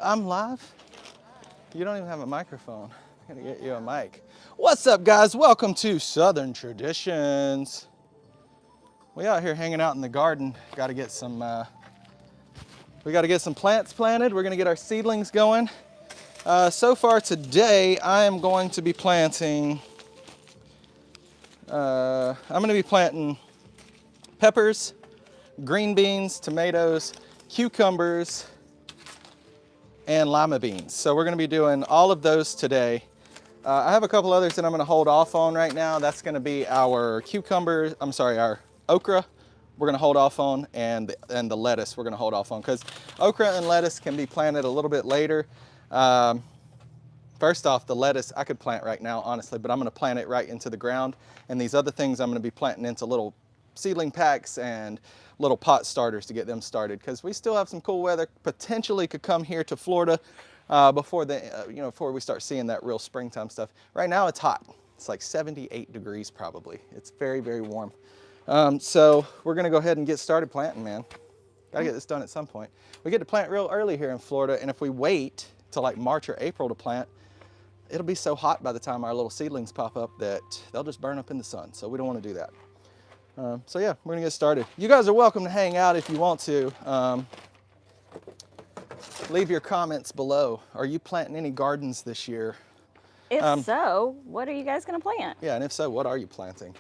I'm live? You don't even have a microphone. I gotta get you a mic. What's up, guys? Welcome to Southern Traditions. We out here hanging out in the garden. Got to get some. We got to get some plants planted. We're gonna get our seedlings going. So far today, I am going to be planting. I'm gonna be planting peppers, green beans, tomatoes, cucumbers, and lima beans. So we're gonna be doing all of those today. I have a couple others that I'm gonna hold off on right now. That's gonna be our our okra we're gonna hold off on, and the lettuce we're gonna hold off on, because okra and lettuce can be planted a little bit later. First off, the lettuce I could plant right now, honestly, but I'm gonna plant it right into the ground. And these other things I'm gonna be planting into little seedling packs and little pot starters to get them started, because we still have some cool weather potentially could come here to Florida before before we start seeing that real springtime stuff. Right now it's hot. It's like 78 degrees probably. It's very, very warm. So we're gonna go ahead and get started planting, man. Gotta get this done at some point. We get to plant real early here in Florida, and if we wait till like March or April to plant, it'll be so hot by the time our little seedlings pop up that they'll just burn up in the sun. So we don't want to do that. So yeah, we're gonna get started. You guys are welcome to hang out if you want to. Leave your comments below. Are you planting any gardens this year? If so, what are you guys gonna plant? Yeah, and if so, what are you planting?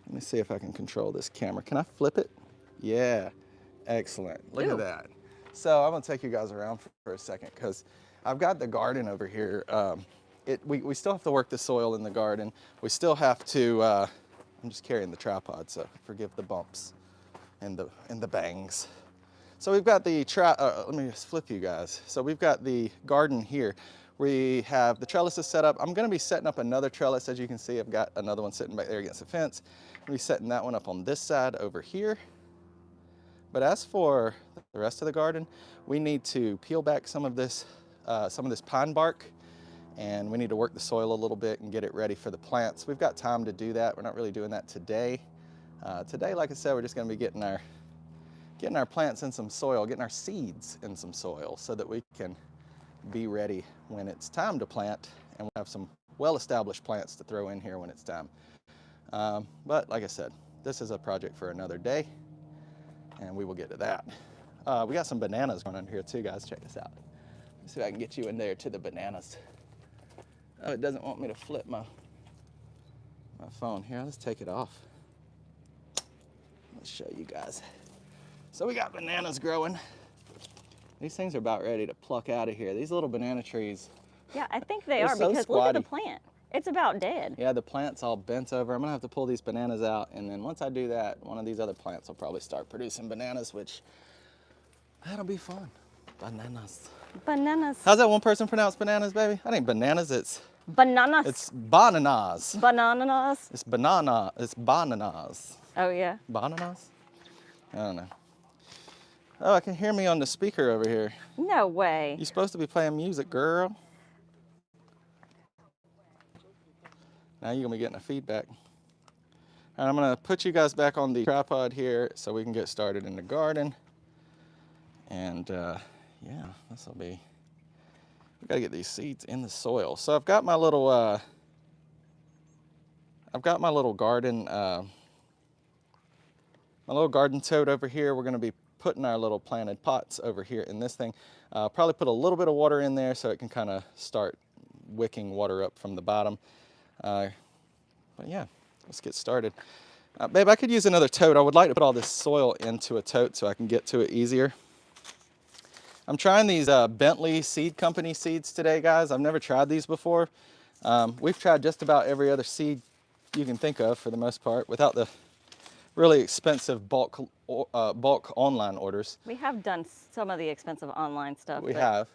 Let me see if I can control this camera. Can I flip it? Yeah, excellent. Look at that. So I'm gonna take you guys around for a second, because I've got the garden over here. We still have to work the soil in the garden. We still have to, I'm just carrying the tripod, so forgive the bumps and the bangs. So we've got the, let me just flip you guys. So we've got the garden here. We have the trellises set up. I'm gonna be setting up another trellis. As you can see, I've got another one sitting back there against the fence. I'm gonna be setting that one up on this side over here. But as for the rest of the garden, we need to peel back some of this pine bark, and we need to work the soil a little bit and get it ready for the plants. We've got time to do that. We're not really doing that today. Today, like I said, we're just gonna be getting our plants in some soil, getting our seeds in some soil, so that we can be ready when it's time to plant, and we'll have some well-established plants to throw in here when it's time. But like I said, this is a project for another day, and we will get to that. We got some bananas going on here too, guys. Check this out. Let's see if I can get you in there to the bananas. Oh, it doesn't want me to flip my phone. Here, let's take it off. Let's show you guys. So we got bananas growing. These things are about ready to pluck out of here. These little banana trees. Yeah, I think they are, so because squatty. look at the plant. It's about dead. Yeah, the plant's all bent over. I'm gonna have to pull these bananas out, and then once I do that, one of these other plants will probably start producing bananas, which, that'll be fun. Bananas. Bananas. How's that one person pronounce bananas, baby? I think bananas, it's Bananas. bananas. Bananas. It's bananas. Oh yeah. Bananas? I don't know. Oh, I can hear me on the speaker over here. No way. You're supposed to be playing music, girl. Now you're gonna be getting a feedback. And I'm gonna put you guys back on the tripod here so we can get started in the garden. And yeah, this will be, we gotta get these seeds in the soil. So I've got my little garden, my little garden tote over here. We're gonna be putting our little planted pots over here in this thing. Probably put a little bit of water in there so it can kind of start wicking water up from the bottom. But yeah, let's get started. Babe, I could use another tote. I would like to put all this soil into a tote so I can get to it easier. I'm trying these Bentley Seed Company seeds today, guys. I've never tried these before. We've tried just about every other seed you can think of for the most part, without the really expensive bulk online orders. We have done some of the expensive online stuff. We have,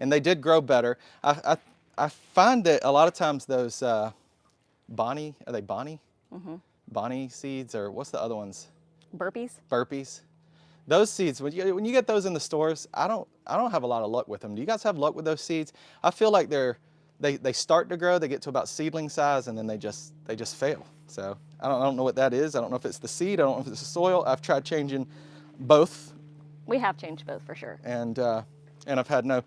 and they did grow better. I find that a lot of times those Bonnie, are they Bonnie? Mm-hmm. Bonnie seeds, or what's the other ones? Burpees. Burpees. Those seeds, when you get those in the stores, I don't have a lot of luck with them. Do you guys have luck with those seeds? I feel like they start to grow, they get to about seedling size, and then they just fail. So I don't know what that is. I don't know if it's the seed. I don't know if it's the soil. I've tried changing both. We have changed both for sure. And and I've had no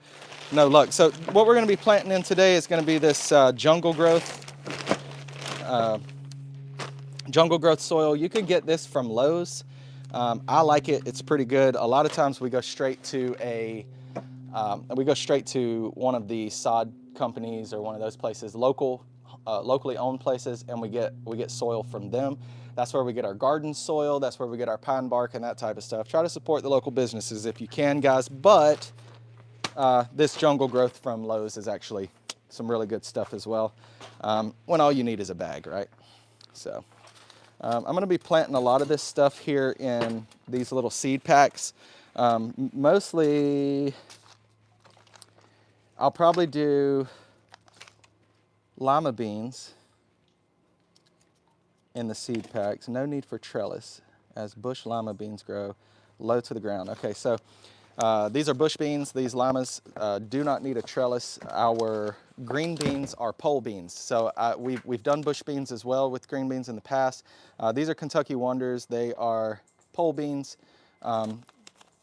luck. So what we're going to be planting in today is going to be this jungle growth soil. You can get this from Lowe's. I like it. It's pretty good. A lot of times we go straight to one of the sod companies or one of those places, locally owned places, and we get soil from them. That's where we get our garden soil. That's where we get our pine bark and that type of stuff. Try to support the local businesses if you can, guys. But this jungle growth from Lowe's is actually some really good stuff as well. When all you need is a bag, right? So I'm going to be planting a lot of this stuff here in these little seed packs. Mostly, I'll probably do lima beans in the seed packs. No need for trellis, as bush lima beans grow low to the ground. Okay, so these are bush beans. These limas do not need a trellis. Our green beans are pole beans. So we've done bush beans as well with green beans in the past. These are Kentucky Wonders. They are pole beans.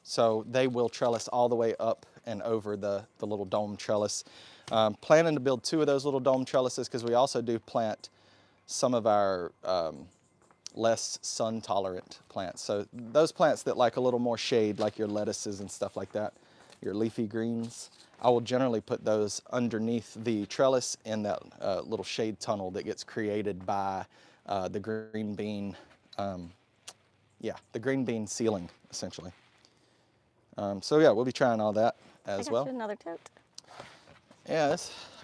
So they will trellis all the way up and over the little dome trellis. Planning to build 2 of those little dome trellises because we also do plant some of our less sun tolerant plants. So those plants that like a little more shade, like your lettuces and stuff like that, your leafy greens, I will generally put those underneath the trellis in that little shade tunnel that gets created by the green bean, the green bean ceiling, essentially. So yeah, we'll be trying all that as I got well. you another tote. Yeah,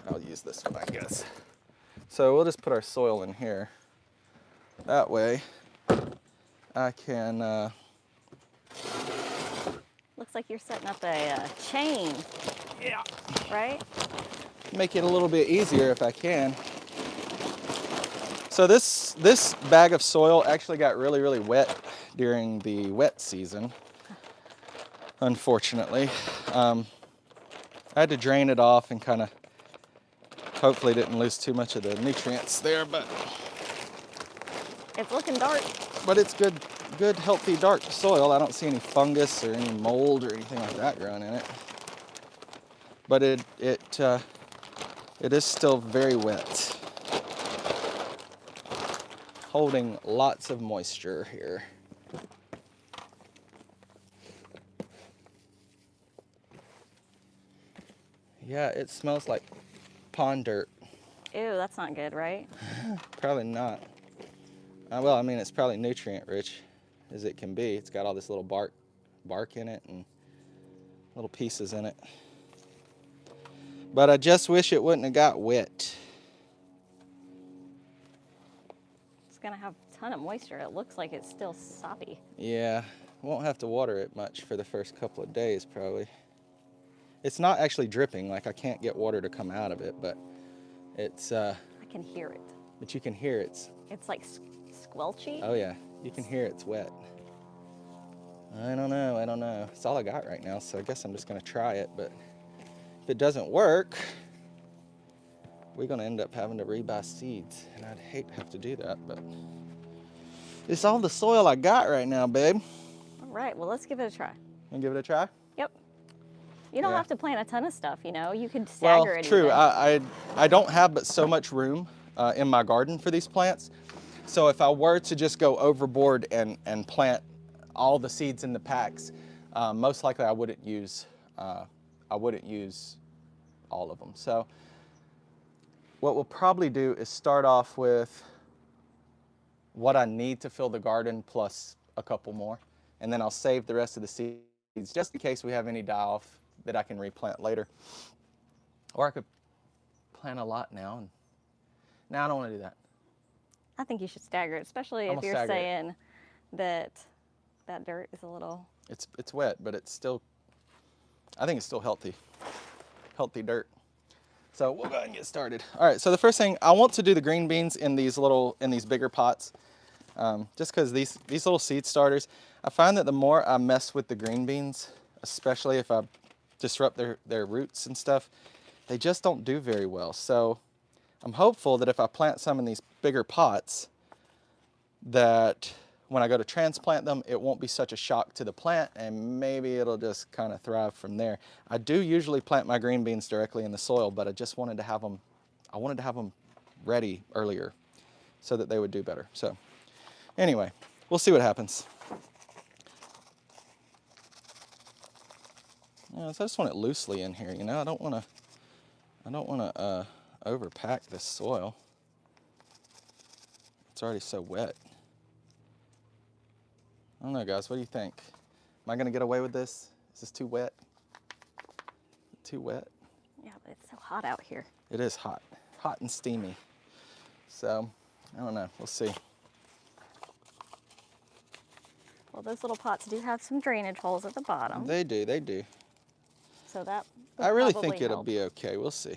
I'll use this one, I guess. So we'll just put our soil in here. That way, I can... Looks like you're setting up a chain. Yeah. Right? Make it a little bit easier if I can. So this bag of soil actually got really, really wet during the wet season, unfortunately. I had to drain it off and kind of hopefully didn't lose too much of the nutrients there, but it's looking dark. But it's good, healthy, dark soil. I don't see any fungus or any mold or anything like that growing in it. But it is still very wet, holding lots of moisture here. Yeah, it smells like pond dirt. Ew, that's not good, right? Probably not. Well, I mean, it's probably nutrient rich as it can be. It's got all this little bark in it and little pieces in it. But I just wish it wouldn't have got wet. It's gonna have a ton of moisture. It looks like it's still soppy. Yeah, won't have to water it much for the first couple of days probably. It's not actually dripping, like I can't get water to come out of it, but it's I can hear it. but you can hear it's like squelchy. Oh yeah, you can hear it's wet. I don't know. It's all I got right now, so I guess I'm just gonna try it, but if it doesn't work, we're gonna end up having to rebuy seeds, and I'd hate to have to do that, but it's all the soil I got right now, babe. All right, well, let's give it a try. Wanna give it a try? Yep. You don't Yeah. have to plant a ton of stuff, you know? You could stagger it. True. Even. I don't have but so much room in my garden for these plants. So if I were to just go overboard and plant all the seeds in the packs, most likely I wouldn't use all of them. So what we'll probably do is start off with what I need to fill the garden plus a couple more, and then I'll save the rest of the seeds just in case we have any die off that I can replant later. Or I could plant a lot now. And now I don't want to do that. I think you should stagger it, especially if you're saying that dirt is a little... It's wet, but it's still, I think it's still healthy dirt. So we'll go ahead and get started. All right, so the first thing, I want to do the green beans in these bigger pots, just because these little seed starters, I find that the more I mess with the green beans, especially if I disrupt their roots and stuff, they just don't do very well. So I'm hopeful that if I plant some in these bigger pots, that when I go to transplant them, it won't be such a shock to the plant, and maybe it'll just kind of thrive from there. I do usually plant my green beans directly in the soil, but I just wanted to have them, ready earlier so that they would do better. So anyway, we'll see what happens. Yeah, so I just want it loosely in here, you know. I don't want to overpack this soil. It's already so wet. I don't know, guys. What do you think? Am I going to get away with this? Is this too wet? Too wet? Yeah, but it's so hot out here. It is hot. Hot and steamy. So, I don't know. We'll see. Well, those little pots do have some drainage holes at the bottom. They do. They do. So that I really probably think it'll help. be okay. We'll see.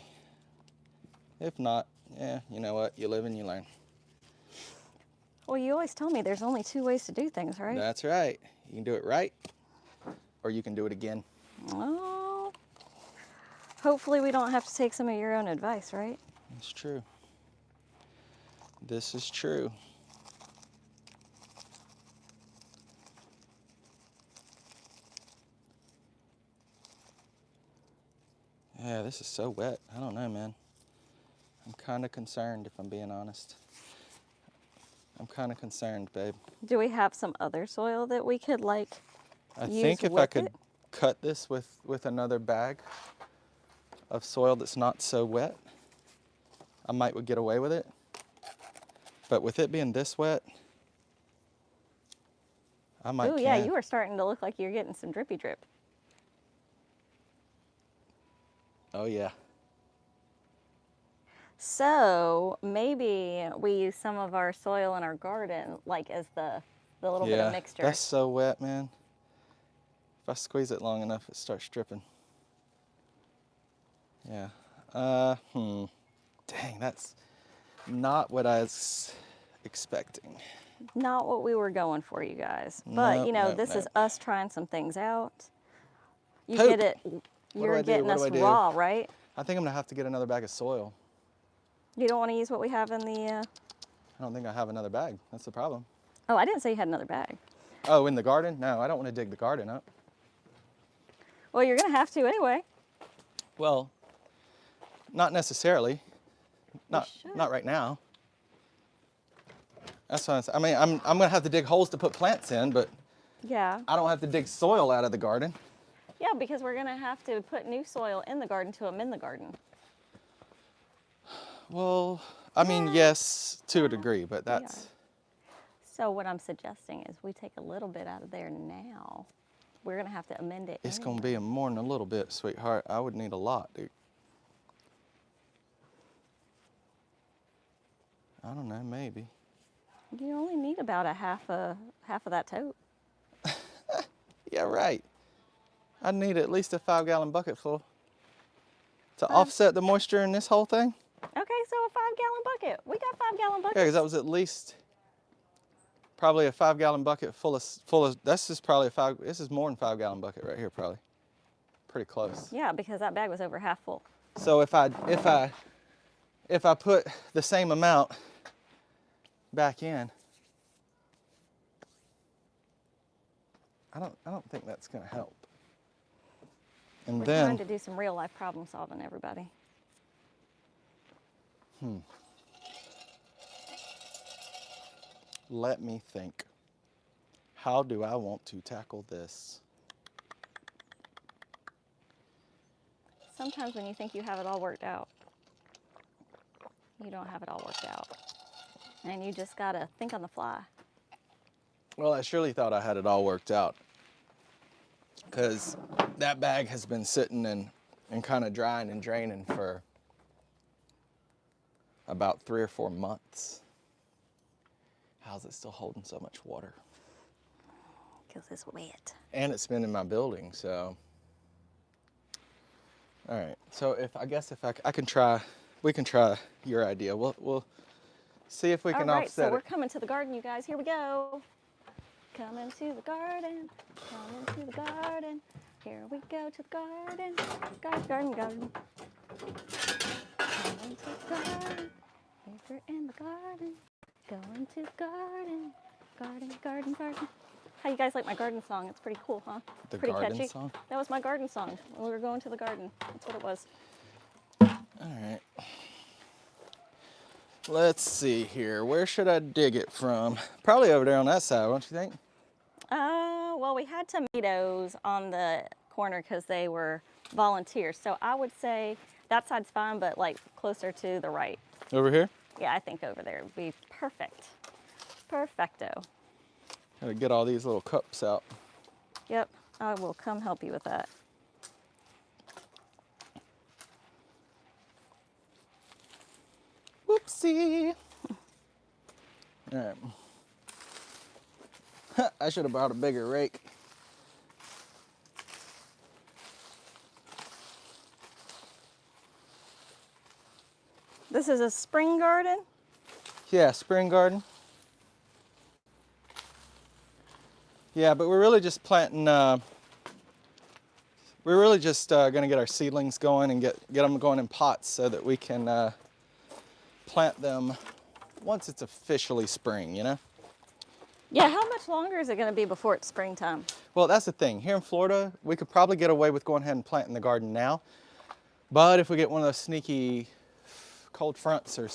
If not, yeah, you know what? You live and you learn. Well, you always tell me there's only 2 ways to do things, right? That's right. You can do it right, or you can do it again. Well, hopefully we don't have to take some of your own advice, right? It's true. This is true. Yeah, this is so wet. I don't know, man. I'm kind of concerned, if I'm being honest. I'm kind of concerned, babe. Do we have some other soil that we could use I think if I with could it? cut this with another bag of soil that's not so wet, I might would get away with it. But with it being this wet, I might Oh yeah, you are starting to look like you're getting some drippy drip. Oh yeah. So maybe we use some of our soil in our garden, like as the little bit of mixture. That's so wet, man. If I squeeze it long enough, it starts dripping. Yeah. Dang, that's not what I was expecting. Not what we were going for, you guys. But Nope, you know, nope, this nope. is us trying some things out. You Poop. get it. do You're I do? getting What do us I do? raw, right? I think I'm gonna have to get another bag of soil. You don't want to use what we have in the. I don't think I have another bag. That's the problem. Oh, I didn't say you had another bag. Oh, in the garden? No, I don't want to dig the garden up. Well, you're gonna have to anyway. Well, not necessarily. Not should. right now. That's what I mean, I'm gonna have to dig holes to put plants in, but Yeah. I don't have to dig soil out of the garden. Yeah, because we're gonna have to put new soil in the garden to amend the garden. Well, I mean, yes, to a degree, but that's So what I'm suggesting is we take a little bit out of there now. We're gonna have to amend it. it's gonna be more than a little bit, sweetheart. I would need a lot, dude. I don't know, maybe. You only need about half of that tote. Yeah, right. I need at least a 5-gallon bucket full to offset the moisture in this whole thing. Okay, so a 5-gallon bucket. We got 5-gallon buckets. Yeah, because that was at least probably a 5-gallon bucket full of. That's just probably this is more than 5-gallon bucket right here, probably. Pretty close. Yeah, because that bag was over half full. So if I put the same amount back in, I don't think that's gonna help. And We're then trying to do some real life problem solving, everybody. let me think. How do I want to tackle this? Sometimes when you think you have it all worked out, you don't have it all worked out. And you just gotta think on the fly. Well, I surely thought I had it all worked out, because that bag has been sitting and kind of drying and draining for about 3 or 4 months. How's it still holding so much water? Because it's wet. And it's been in my building, so. All right, so I guess if I can try, we can try your idea. We'll see if we can All right, offset so we're it. coming to the garden, you guys. Here we go. Coming to the garden. Coming to the garden. Here we go to the garden. Garden. Coming to the garden. If you're in the garden. Going to the garden. garden, garden, garden. How you guys like my garden song? It's pretty cool, huh? The Pretty garden catchy. song? That was my garden song when we were going to the garden. That's what it was. All right. Let's see here. Where should I dig it from? Probably over there on that side, don't you think? Well, we had tomatoes on the corner because they were volunteers. So I would say that side's fine, but like closer to the right. Over here? Yeah, I think over there would be perfect. Perfecto. Gotta get all these little cups out. Yep, I will come help you with that. Whoopsie. All right. I should have brought a bigger rake. This is a spring garden? Yeah, spring garden. Yeah, but we're really just planting, we're really just gonna get our seedlings going and get them going in pots so that we can plant them once it's officially spring, you know? Yeah, how much longer is it going to be before it's springtime? Well, that's the thing. Here in Florida, we could probably get away with going ahead and planting the garden now. But if we get one of those sneaky cold fronts or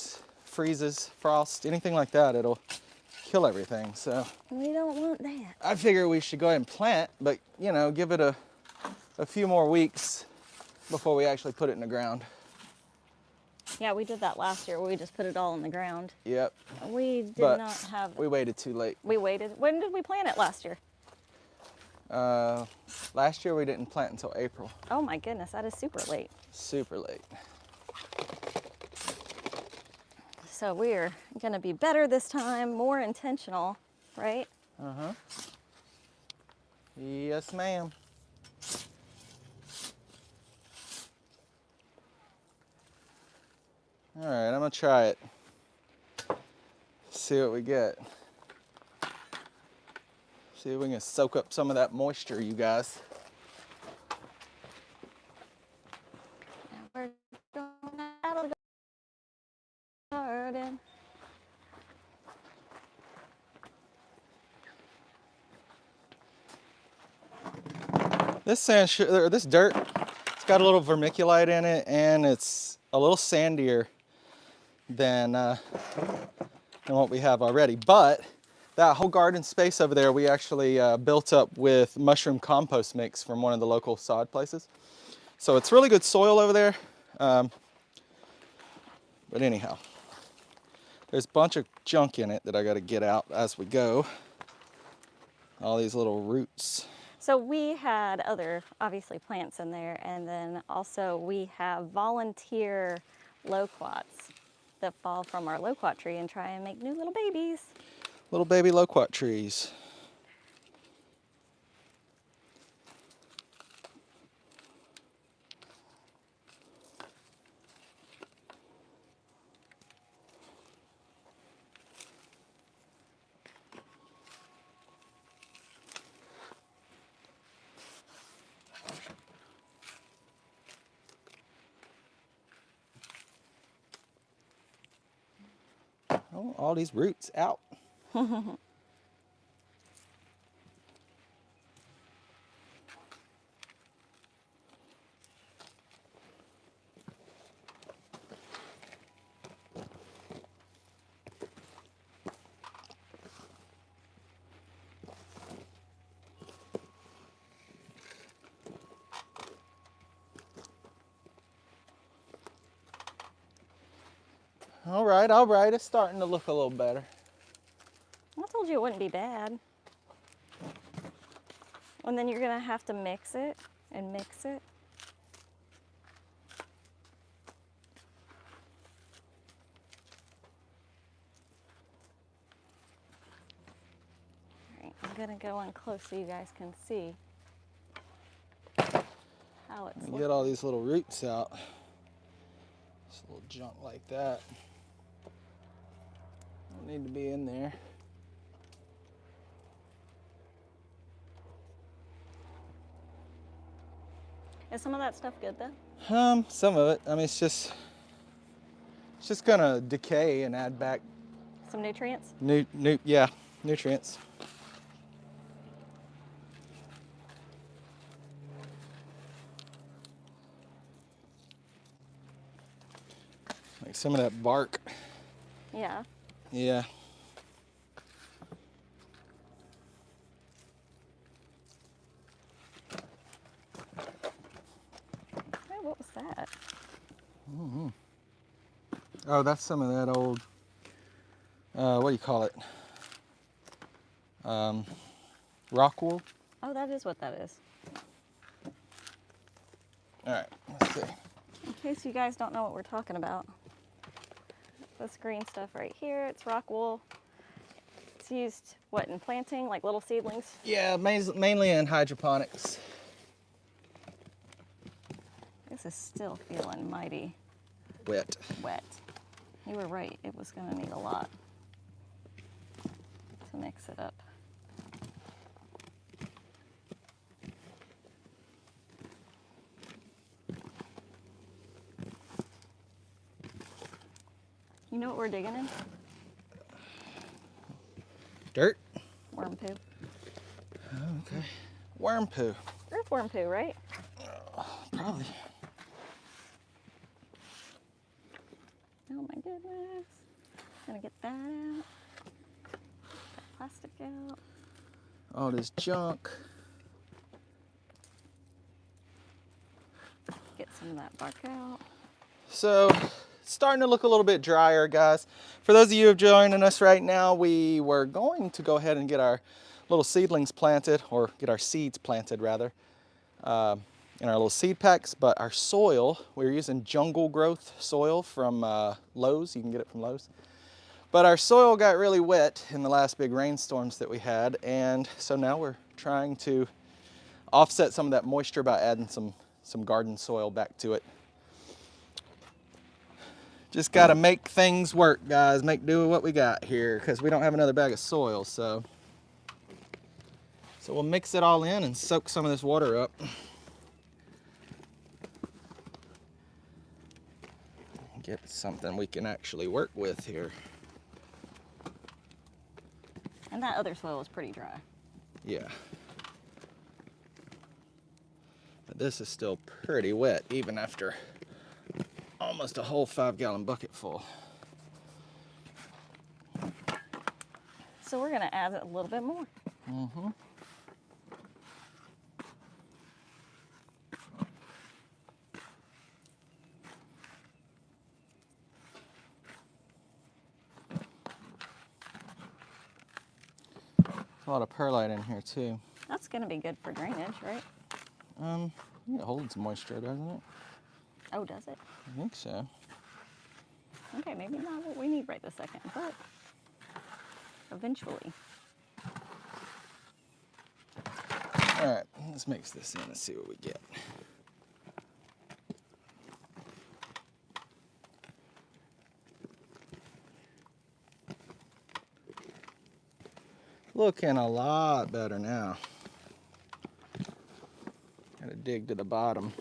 freezes, frost, anything like that, it'll kill everything. So We don't want that. I figure we should go ahead and plant, but you know, give it a few more weeks before we actually put it in the ground. Yeah, we did that last year where we just put it all in the ground. Yep. We did But not have... we waited too late. We waited. When did we plant it last year? Last year we didn't plant until April. Oh my goodness, that is super late. Super late. So we're going to be better this time, more intentional, right? Uh-huh. Yes, ma'am. All right, I'm gonna try it. See what we get. See if we can soak up some of that moisture, you guys. Now we're going out of the garden. This or this dirt, it's got a little vermiculite in it, and it's a little sandier than what we have already. But that whole garden space over there, we actually built up with mushroom compost mix from one of the local sod places. So it's really good soil over there. But anyhow, there's a bunch of junk in it that I got to get out as we go. All these little roots. So we had other, obviously, plants in there, and then also we have volunteer loquats that fall from our loquat tree and try and make new little babies. Little baby loquat trees. Oh, all these roots out. All right, it's starting to look a little better. I told you it wouldn't be bad. And then you're gonna have to mix it and mix it. All right, I'm gonna go in close so you guys can see how it's looking. Get all these little roots out. Just a little junk like that. Don't need to be in there. Is some of that stuff good though? Some of it. I mean, it's just gonna decay and add back Some nutrients? yeah, nutrients. Like some of that bark. Yeah. Yeah. Hey, what was that? Oh, that's some of that old, what do you call it? Rock wool. Oh, that is what that is. All right, let's see. In case you guys don't know what we're talking about, this green stuff right here, it's rock wool. It's used, what, in planting, like little seedlings? Yeah, mainly in hydroponics. This is still feeling mighty Wet. wet. You were right, it was gonna need a lot to mix it up. You know what we're digging in? Dirt? Worm poo. Oh, okay. Worm poo. Earthworm poo, right? Probably. Oh my goodness. Gonna get that out. Get that plastic out. All this junk. Get some of that bark out. So, it's starting to look a little bit drier, guys. For those of you who are joining us right now, we were going to go ahead and get our little seedlings planted, or get our seeds planted rather, in our little seed packs, but our soil, we're using jungle growth soil from Lowe's. You can get it from Lowe's. But our soil got really wet in the last big rainstorms that we had, and so now we're trying to offset some of that moisture by adding some garden soil back to it. Just got to make things work, guys. Make do with what we got here, because we don't have another bag of soil. So we'll mix it all in and soak some of this water up. Get something we can actually work with here. And that other soil is pretty dry. Yeah. But this is still pretty wet, even after almost a whole 5-gallon bucket full. So we're gonna add a little bit more. Mm-hmm. A lot of perlite in here too. That's gonna be good for drainage, right? It holds moisture, doesn't it? Oh, does it? I think so. Okay, maybe not what we need right this second, but eventually. All right, let's mix this in and see what we get. Looking a lot better now. Gotta dig to the bottom.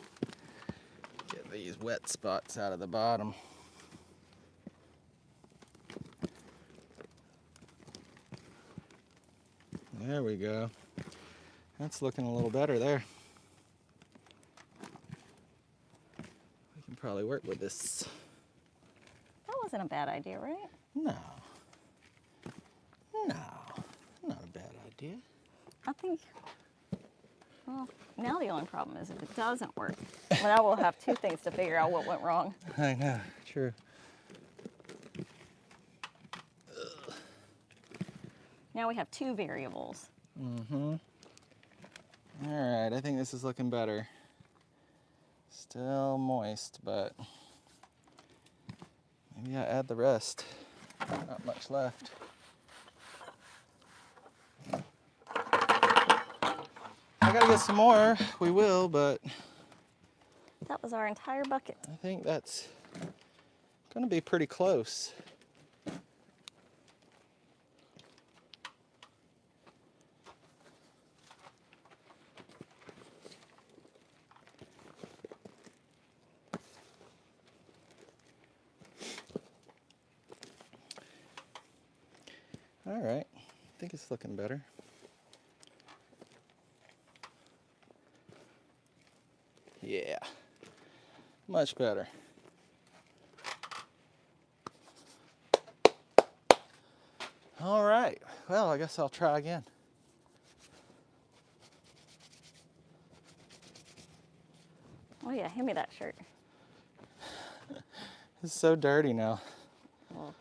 Get these wet spots out of the bottom. There we go. That's looking a little better there. We can probably work with this. That wasn't a bad idea, right? No. No. Not a bad idea. I think, well, now the only problem is if it doesn't work, then I will have two things to figure out what went wrong. I know, true. Now we have two variables. Mm-hmm. All right, I think this is looking better. Still moist, but maybe I add the rest. Not much left. I gotta get some more. We will, but That was our entire bucket. I think that's gonna be pretty close. All right, I think it's looking better. Yeah, much better. All right, well, I guess I'll try again. Oh yeah, hand me that shirt. It's so dirty now. Well,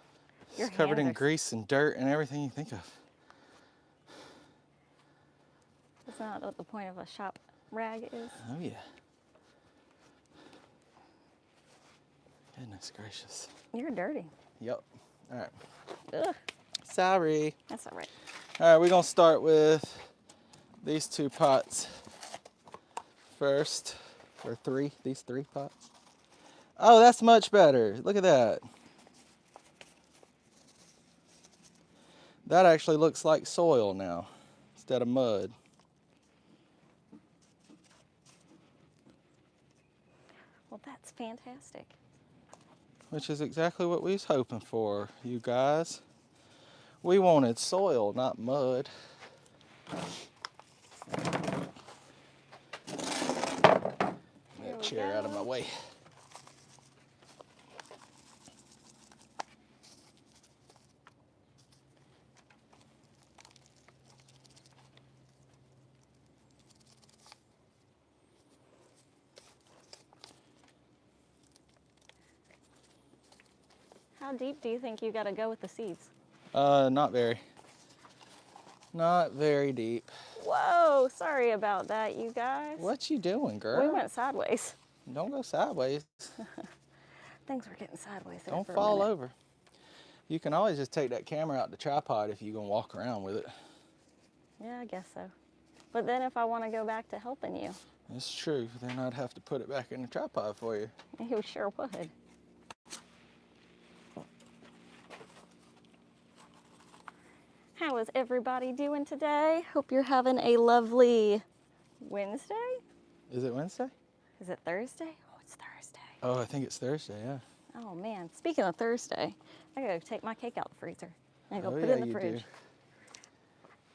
It's covered in grease and dirt and everything you think of. That's not what the point of a shop rag is. Oh yeah. Goodness gracious. You're dirty. Yep. All right. Ugh, Sorry. that's all right. All right, we're gonna start with these 2 pots first, or 3, these 3 pots. Oh, that's much better. Look at that. That actually looks like soil now instead of mud. Well, that's fantastic. Which is exactly what we was hoping for, you guys. We wanted soil, not mud. That chair out of my way. How deep do you think you got to go with the seeds? Not very. Not very deep. Whoa, sorry about that, you guys. What you doing, girl? We went sideways. Don't go sideways. Things were getting sideways there Don't for a fall minute. over. You can always just take that camera out the tripod if you're gonna walk around with it. Yeah, I guess so. But then if I want to go back to helping you, That's true. Then I'd have to put it back in the tripod for you. you sure would. How is everybody doing today? Hope you're having a lovely Wednesday. Is it Wednesday? Is it Thursday? Oh, it's Thursday. Oh, I think it's Thursday, yeah. Oh man, speaking of Thursday, I gotta take my cake out the freezer and go Oh, put yeah, it in the you fridge.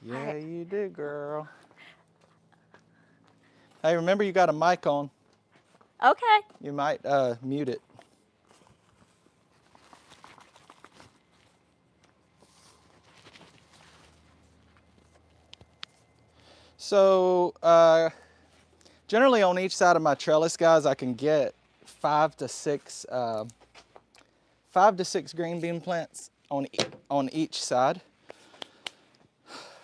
do. Yeah, Alright. you do, girl. Hey, remember you got a mic on. Okay. You might mute it. So, generally on each side of my trellis, guys, I can get 5 to 6 green bean plants on each side.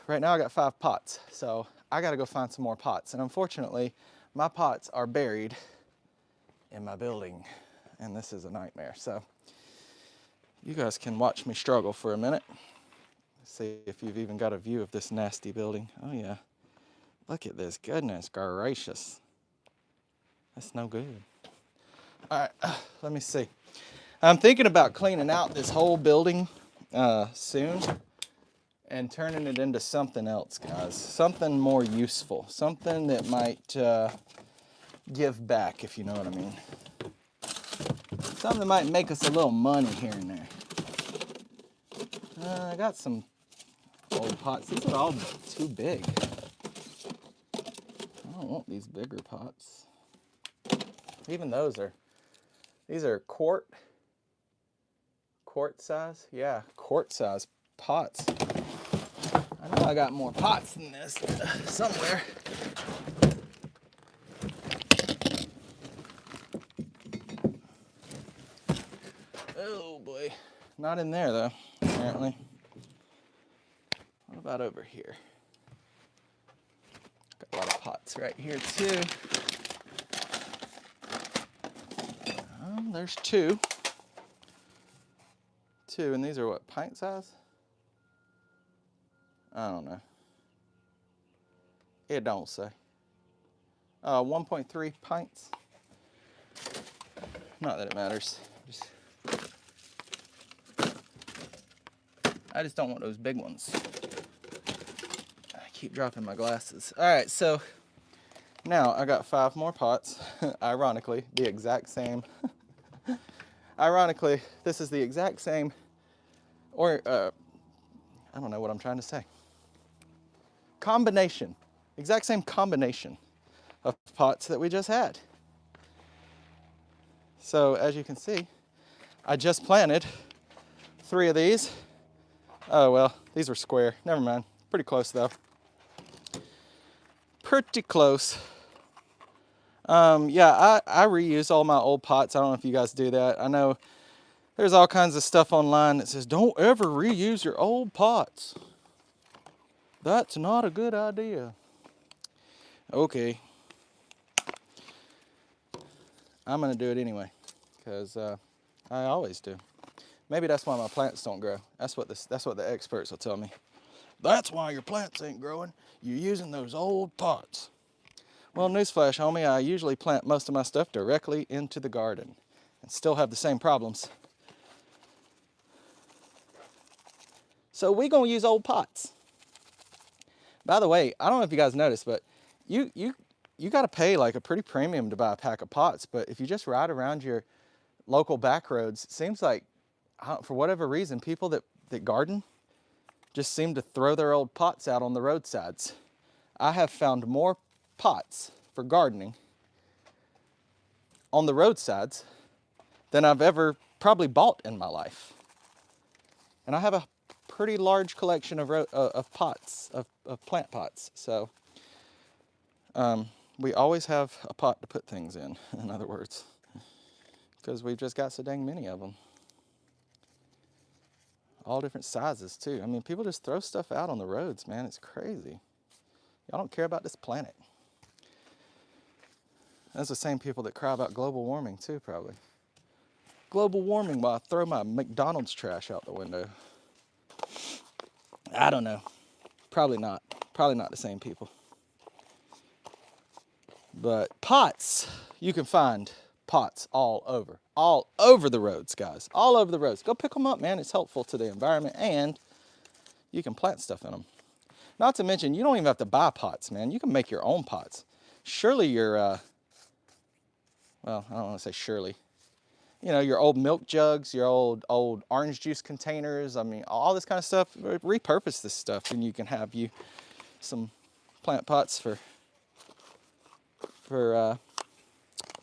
Right now I got 5 pots, so I gotta go find some more pots. And unfortunately, my pots are buried in my building, and this is a nightmare. So you guys can watch me struggle for a minute. See if you've even got a view of this nasty building. Oh yeah, look at this, goodness gracious. That's no good. All right, let me see. I'm thinking about cleaning out this whole building soon and turning it into something else, guys. Something more useful. Something that might give back, if you know what I mean. Something that might make us a little money here and there. I got some old pots. These are all too big. I don't want these bigger pots. Even these are quart size? Yeah, quart size pots. I know I got more pots than this somewhere. Oh boy, not in there though, apparently. What about over here? Got a lot of pots right here too. There's 2. 2, and these are what, pint size? I don't know. It don't say. 1.3 pints. Not that it matters. I just don't want those big ones. I keep dropping my glasses. All right, so now I got 5 more pots. Ironically, the exact same. Ironically, this is the exact same, or I don't know what I'm trying to say. combination, exact same combination of pots that we just had. So as you can see, I just planted 3 of these. Oh well, these were square, never mind. Pretty close though. Pretty close. Yeah, I reuse all my old pots. I don't know if you guys do that. I know there's all kinds of stuff online that says don't ever reuse your old pots. That's not a good idea. Okay. I'm gonna do it anyway, because I always do. Maybe that's why my plants don't grow. That's what the experts will tell me. That's why your plants ain't growing. You're using those old pots. Well, newsflash, homie, I usually plant most of my stuff directly into the garden and still have the same problems. So we gonna use old pots. By the way, I don't know if you guys noticed, but you gotta pay like a pretty premium to buy a pack of pots. But if you just ride around your local back roads, it seems like, for whatever reason, people that garden just seem to throw their old pots out on the roadsides. I have found more pots for gardening on the roadsides than I've ever probably bought in my life. And I have a pretty large collection of pots, of plant pots. So we always have a pot to put things in other words, because we've just got so dang many of them. All different sizes too. I mean, people just throw stuff out on the roads, man. It's crazy. Y'all don't care about this planet. That's the same people that cry about global warming too, probably. Global warming while I throw my McDonald's trash out the window. I don't know. Probably not. Probably not the same people. But pots, you can find pots all over the roads, guys. All over the roads. Go pick them up, man. It's helpful to the environment, and you can plant stuff in them. Not to mention, you don't even have to buy pots, man. You can make your own pots. Surely your, well, I don't want to say surely. You know, your old milk jugs, your old orange juice containers. I mean, all this kind of stuff. Repurpose this stuff, and you can have you some plant pots for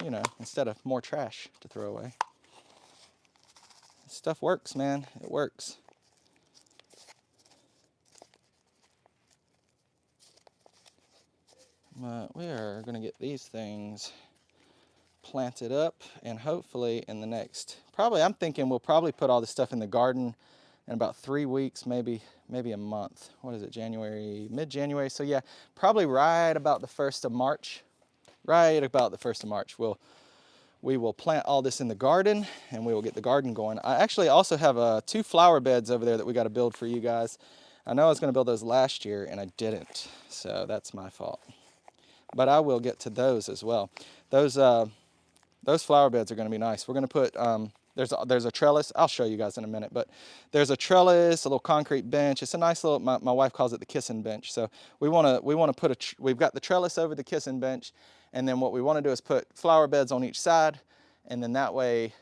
you know, instead of more trash to throw away. Stuff works, man. It works. But we are going to get these things planted up, and hopefully in the next, I'm thinking we'll probably put all this stuff in the garden in about 3 weeks, maybe a month. What is it, January, mid-January? So yeah, probably right about the 1st of March. Right about the 1st of March, we will plant all this in the garden, and we will get the garden going. I actually also have 2 flower beds over there that we got to build for you guys. I know I was going to build those last year, and I didn't, so that's my fault. But I will get to those as well. Those flower beds are going to be nice. We're going to put, there's a trellis. I'll show you guys in a minute, but there's a trellis, a little concrete bench. It's a nice little, my wife calls it the kissing bench. So we want to put we've got the trellis over the kissing bench, and then what we want to do is put flower beds on each side, and then that way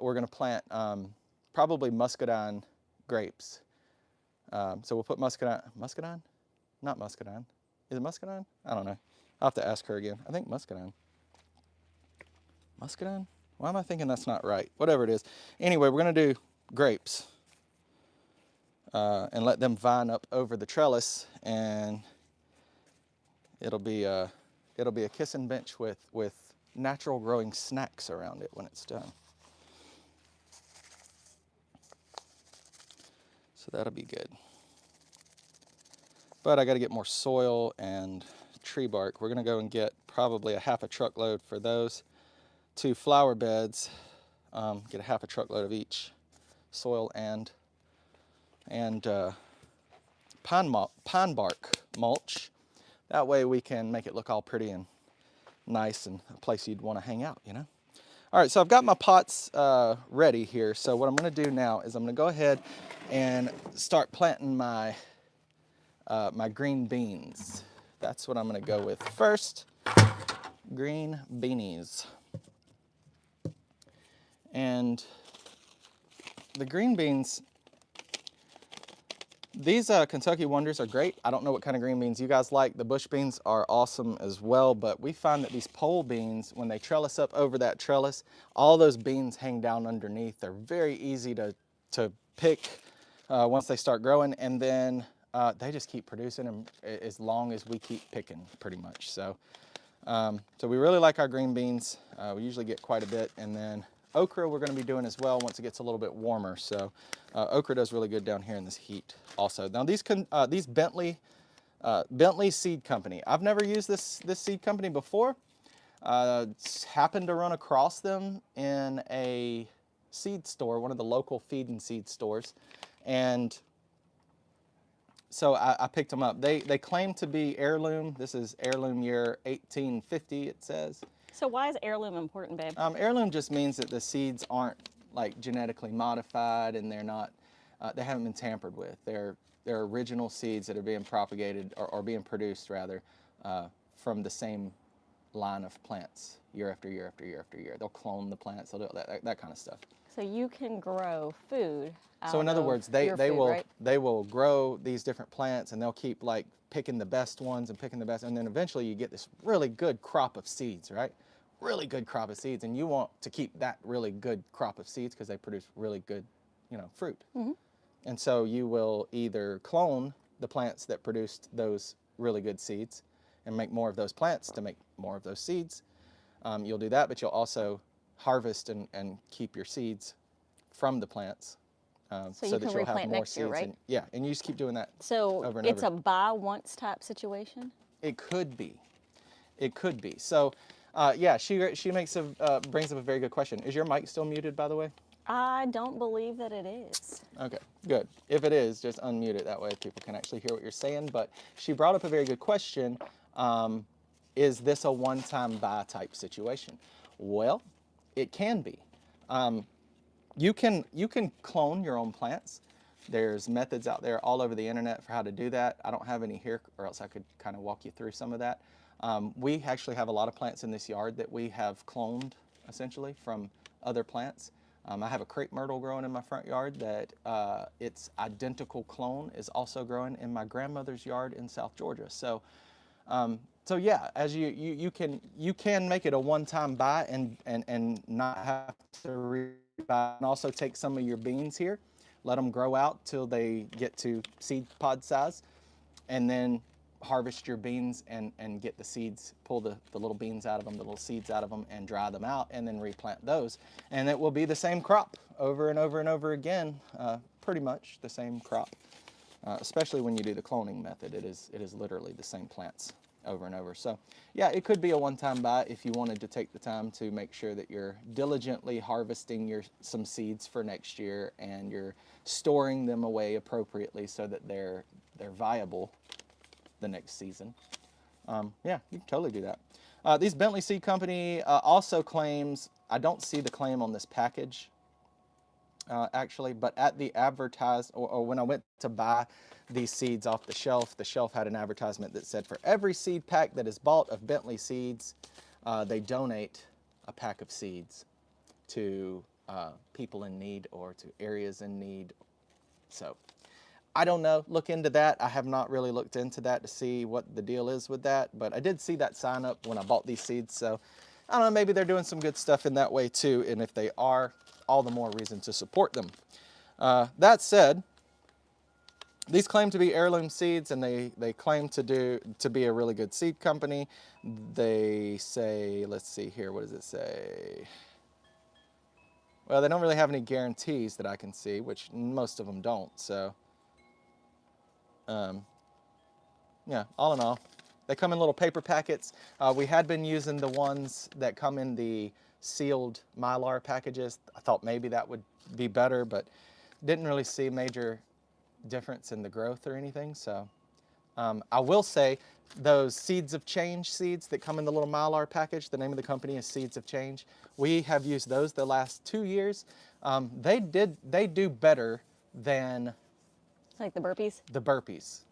we're going to plant probably muscadine grapes. So we'll put muscadine? Not muscadine. Is it muscadine? I don't know. I'll have to ask her again. I think muscadine. Muscadine? Why am I thinking that's not right? Whatever it is. Anyway, we're going to do grapes and let them vine up over the trellis, and it'll be a kissing bench with natural growing snacks around it when it's done. So that'll be good. But I got to get more soil and tree bark. We're going to go and get probably a half a truckload for those 2 flower beds. Get a half a truckload of each, soil and pine bark mulch. That way we can make it look all pretty and nice and a place you'd want to hang out, you know? All right, so I've got my pots ready here. So what I'm going to do now is I'm going to go ahead and start planting my my green beans. That's what I'm going to go with first. Green beanies. And the green beans, These Kentucky Wonders are great. I don't know what kind of green beans you guys like. The bush beans are awesome as well, but we find that these pole beans, when they trellis up over that trellis, all those beans hang down underneath. They're very easy to pick once they start growing, and then they just keep producing them as long as we keep picking, pretty much. So we really like our green beans. We usually get quite a bit, and then okra we're going to be doing as well once it gets a little bit warmer. So okra does really good down here in this heat also. Now these Bentley Seed Company, I've never used this seed company before. Happened to run across them in a seed store, one of the local feed and seed stores, and so I picked them up. They claim to be heirloom. This is heirloom year 1850, it says. So why is heirloom important, babe? Heirloom just means that the seeds aren't like genetically modified, and they're not, they haven't been tampered with. They're original seeds that are being propagated or being produced rather from the same line of plants year after year after year after year. They'll clone the plants, they'll do that kind of stuff. So you can grow food out So in other of words, your food, right? they will grow these different plants, and they'll keep like picking the best ones and picking the best, and then eventually you get this really good crop of seeds, right? Really good crop of seeds, and you want to keep that really good crop of seeds because they produce really good, fruit. And so you will either clone the plants that produced those really good seeds and make more of those plants to make more of those seeds. You'll do that, but you'll also harvest and keep your seeds from the plants So you that can you'll have replant more next year, seeds. right? And, yeah, and you just keep doing that So over and it's over. a buy once type situation? It could be. It could be. So, yeah, she brings up a very good question. Is your mic still muted, by the way? I don't believe that it is. Okay, good. If it is, just unmute it. That way people can actually hear what you're saying. But she brought up a very good question. Is this a one-time buy type situation? Well, it can be. You can clone your own plants. There's methods out there all over the internet for how to do that. I don't have any here, or else I could kind of walk you through some of that. We actually have a lot of plants in this yard that we have cloned, essentially, from other plants. I have a crepe myrtle growing in my front yard that its identical clone is also growing in my grandmother's yard in South Georgia. So yeah, as you can make it a one-time buy and not have to rebuy, and also take some of your beans here, let them grow out till they get to seed pod size, and then harvest your beans and get the seeds, pull the little beans out of them, the little seeds out of them, and dry them out, and then replant those. And it will be the same crop over and over and over again, pretty much the same crop, especially when you do the cloning method. It is literally the same plants over and over. So yeah, it could be a one-time buy if you wanted to take the time to make sure that you're diligently harvesting some seeds for next year, and you're storing them away appropriately so that they're viable the next season. Yeah, you can totally do that. These Bentley Seed Company also claims, I don't see the claim on this package actually, but at the advertised, or when I went to buy these seeds off the shelf had an advertisement that said for every seed pack that is bought of Bentley Seeds, they donate a pack of seeds to people in need or to areas in need. So I don't know, look into that. I have not really looked into that to see what the deal is with that, but I did see that sign up when I bought these seeds. So I don't know, maybe they're doing some good stuff in that way too. And if they are, all the more reason to support them. That said, these claim to be heirloom seeds, and they claim to be a really good seed company. They say, let's see here, what does it say? Well, they don't really have any guarantees that I can see, which most of them don't. So yeah, all in all, they come in little paper packets. We had been using the ones that come in the sealed Mylar packages. I thought maybe that would be better, but didn't really see a major difference in the growth or anything. So I will say those Seeds of Change seeds that come in the little Mylar package, the name of the company is Seeds of Change. We have used those the last 2 years. They do better than Like the burpees? the burpees.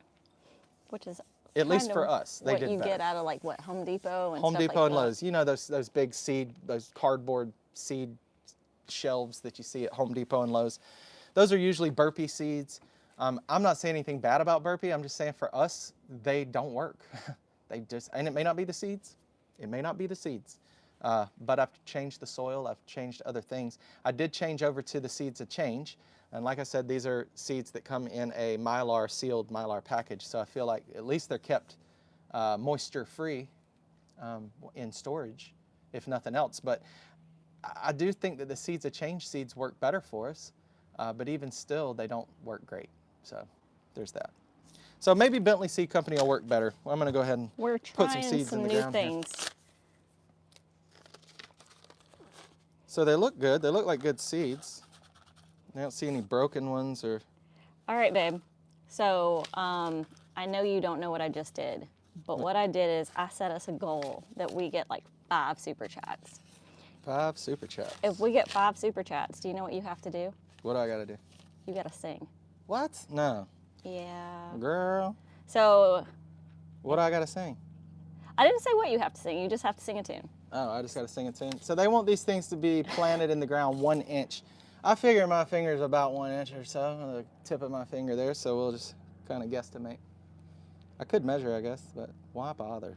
Which is At least kind for of us, they what did you better. get out of like what, Home Depot and Home stuff Depot like and that. Lowe's, you know, those big those cardboard seed shelves that you see at Home Depot and Lowe's. Those are usually burpee seeds. I'm not saying anything bad about burpee. I'm just saying for us, they don't work. They just, and it may not be the seeds. It may not be the seeds. But I've changed the soil. I've changed other things. I did change over to the Seeds of Change. And like I said, these are seeds that come in a Mylar, sealed Mylar package. So I feel like at least they're kept moisture free in storage, if nothing else. But I do think that the Seeds of Change seeds work better for us. But even still, they don't work great. So there's that. So maybe Bentley Seed Company will work better. Well, I'm going to go ahead and We're put some trying seeds in some the new ground here. things. So they look good. They look like good seeds. I don't see any broken ones or... All right, babe. So I know you don't know what I just did, but what I did is I set us a goal that we get like 5 super chats. 5 super chats. If we get 5 super chats, do you know what you have to do? What do I got to do? You got to sing. What? No. Yeah. Girl. So What do I got to sing? I didn't say what you have to sing. You just have to sing a tune. Oh, I just got to sing a tune. So they want these things to be planted in the ground 1 inch. I figure my finger's about 1 inch or so, on the tip of my finger there, so we'll just kind of guesstimate. I could measure, I guess, but why bother?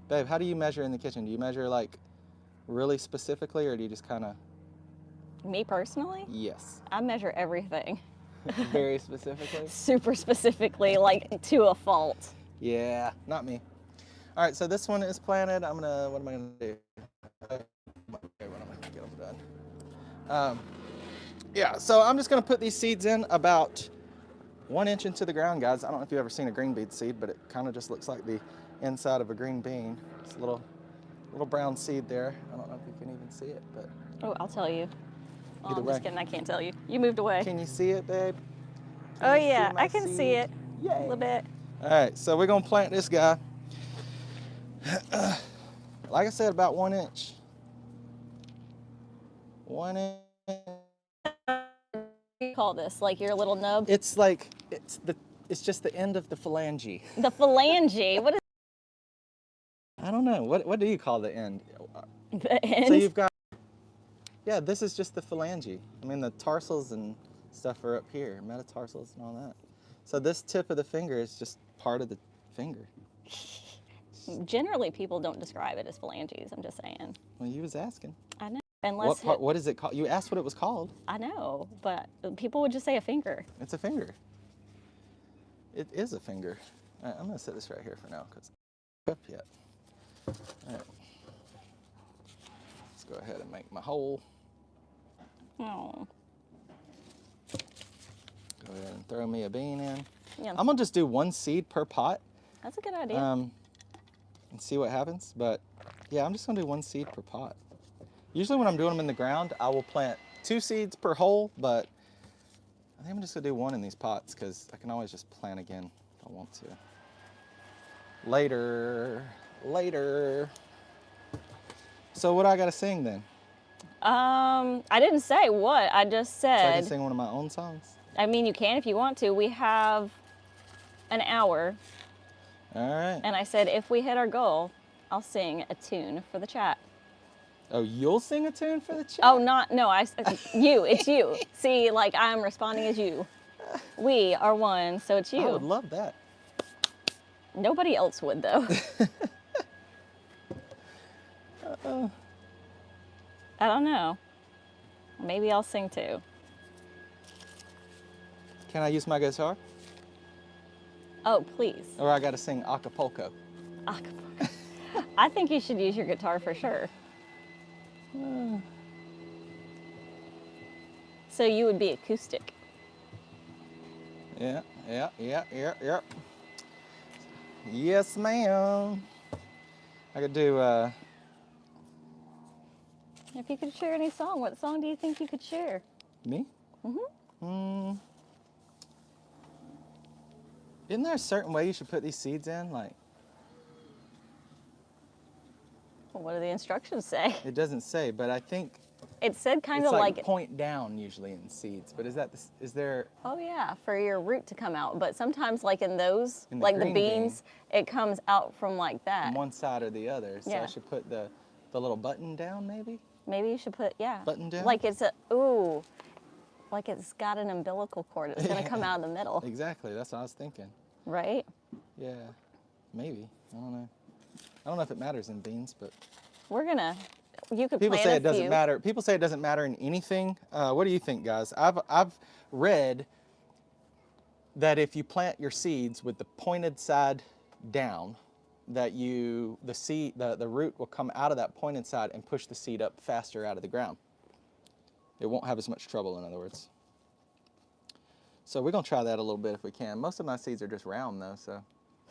Babe, how do you measure in the kitchen? Do you measure like really specifically, or do you just kind of... Me personally? Yes. I measure everything. Very specifically? Super specifically, like to a fault. Yeah, not me. All right, so this one is planted. I'm gonna, what am I gonna do? Okay, what am I gonna get them done? Yeah, so I'm just gonna put these seeds in about 1 inch into the ground, guys. I don't know if you've ever seen a green bean seed, but it kind of just looks like the inside of a green bean. It's a little brown seed there. I don't know if you can even see it, but Oh, I'll tell you. Oh, Either I'm way. just kidding. I can't tell you. You moved away. can you see it, babe? Oh, you see yeah. my I can see seed? it a little bit. All right, so we're gonna plant this guy. Like I said, about 1 inch. 1 inch. What do you call this? Like your little nub? It's like it's just the end of the phalange. The phalange. What is I don't know. What do you call the end? the end? So you've got, yeah, this is just the phalange. I mean, the tarsals and stuff are up here, metatarsals and all that. So this tip of the finger is just part of the finger. Generally, people don't describe it as phalanges. I'm just saying. Well, you was asking. I know. Unless What is it called? You asked what it was called. I know, but people would just say a finger. It's a finger. It is a finger. All right, I'm gonna set this right here for now because it's not up yet. All right. Let's go ahead and make my hole. Oh. Go ahead and throw me a bean in. Yeah. I'm gonna just do 1 seed per pot. That's a good idea. And see what happens. But yeah, I'm just gonna do 1 seed per pot. Usually when I'm doing them in the ground, I will plant 2 seeds per hole, but I think I'm just gonna do 1 in these pots because I can always just plant again if I want to. Later. So what do I gotta sing then? I didn't say what. I just So I can said. sing one of my own songs? I mean, you can if you want to. We have an hour, All right. and I said if we hit our goal, I'll sing a tune for the chat. Oh, you'll sing a tune for the chat? Oh, no, you, it's you. See, like I'm responding as you. We are one, so it's I would you. love that. Nobody else would, though. I don't know. Maybe I'll sing too. Can I use my guitar? Oh, please. Or I gotta sing Acapulco? Acapulco. I think you should use your guitar for sure. So you would be acoustic. Yeah. Yes, ma'am. I could do, If you could share any song, what song do you think you could share? me? Isn't there a certain way you should put these seeds in? Like, Well, what do the instructions say? it doesn't say, but I think It said kind it's of like like, point down usually in seeds. But is that, is there, oh yeah, for your root to come out. But sometimes like in those, In the like the green beans, it comes out from like that. on one side or the other? So I Yeah. should put the little button down maybe? Maybe you should put, yeah. Button down? Like it's a, ooh. like it's got an umbilical cord. It's going to come out of the middle, Exactly, that's what I was thinking. right? Yeah, maybe. I don't know. I don't know if it matters in beans, but We're going to, you could people plant say a it doesn't few. matter. People say it doesn't matter in anything. What do you think, guys? I've read that if you plant your seeds with the pointed side down, that the root will come out of that pointed side and push the seed up faster out of the ground. It won't have as much trouble, in other words. So we're gonna try that a little bit if we can. Most of my seeds are just round though, so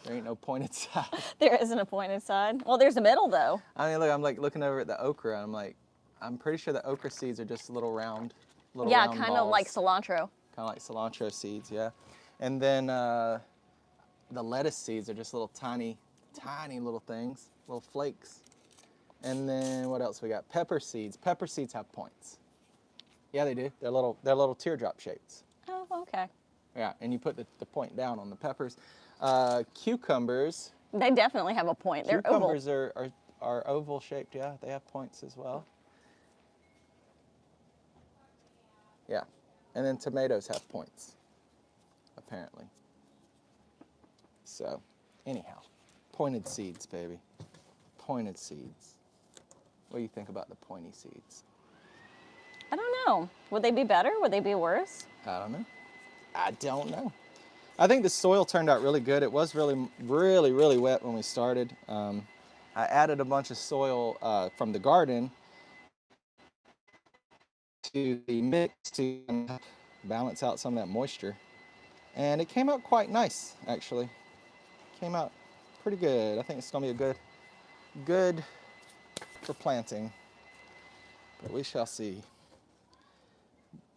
there ain't no pointed side. There isn't a pointed side. Well, there's a middle though. I mean, look, I'm like looking over at the okra, and I'm like, I'm pretty sure the okra seeds are just little round Yeah, round kind of like balls. cilantro. Kind of like cilantro seeds, yeah. And then the lettuce seeds are just little tiny little things, little flakes. And then what else we got? Pepper seeds. Pepper seeds have points. Yeah, they do. They're little teardrop shapes. Oh, okay. Yeah, and you put the point down on the peppers. Cucumbers. They definitely have a point. They're oval. Cucumbers are oval shaped, yeah. They have points as well. Yeah. And then tomatoes have points, apparently. So, anyhow, pointed seeds, baby. Pointed seeds. What do you think about the pointy seeds? I don't know. Would they be better? Would they be worse? I don't know. I don't know. I think the soil turned out really good. It was really, really, really wet when we started. I added a bunch of soil from the garden to the mix to balance out some of that moisture. And it came out quite nice, actually. Came out pretty good. I think it's gonna be good for planting, but we shall see.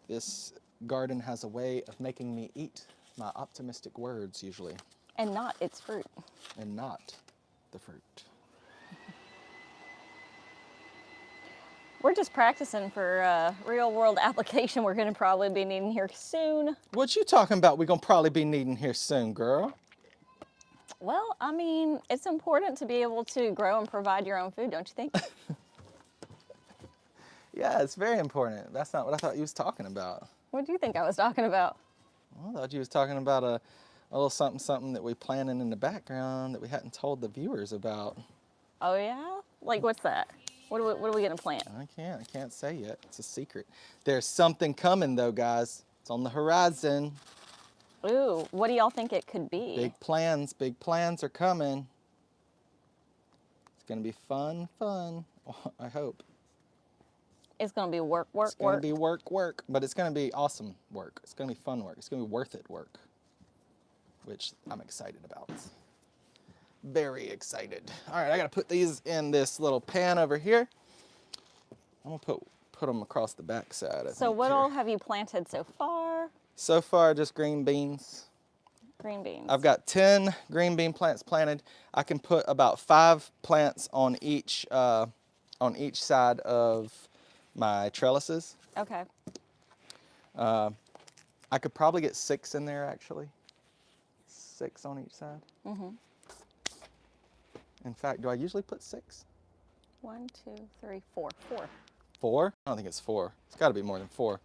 This garden has a way of making me eat my optimistic words usually, And not its fruit. and not the fruit. We're just practicing for real world application we're going to probably be needing here soon. What you talking about we're gonna probably be needing here soon, girl? Well, I mean, it's important to be able to grow and provide your own food, don't you think? Yeah, it's very important. That's not what I thought you was talking about. What do you think I was talking about? Well, I thought you was talking about a little something that we planning in the background that we hadn't told the viewers about. Oh, yeah? Like, what's that? What are we going to plant? I can't say yet. It's a secret. There's something coming though, guys. It's on the horizon. Ooh, what do y'all think it could be? Big plans are coming. It's gonna be fun. I hope. It's going to be work. It's gonna be work, but it's gonna be awesome work. It's gonna be fun work. It's gonna be worth it work, which I'm excited about. Very excited. All right, I gotta put these in this little pan over here. I'm gonna put them across the back side. So what all have you planted so far? So far, just green beans. Green beans. I've got 10 green bean plants planted. I can put about 5 plants on each side of my trellises. Okay. I could probably get 6 in there actually. 6 on each side. Mm-hmm. In fact, do I usually put 6? 1, 2, 3, 4. 4. 4? I don't think it's 4. It's got to be more than 4.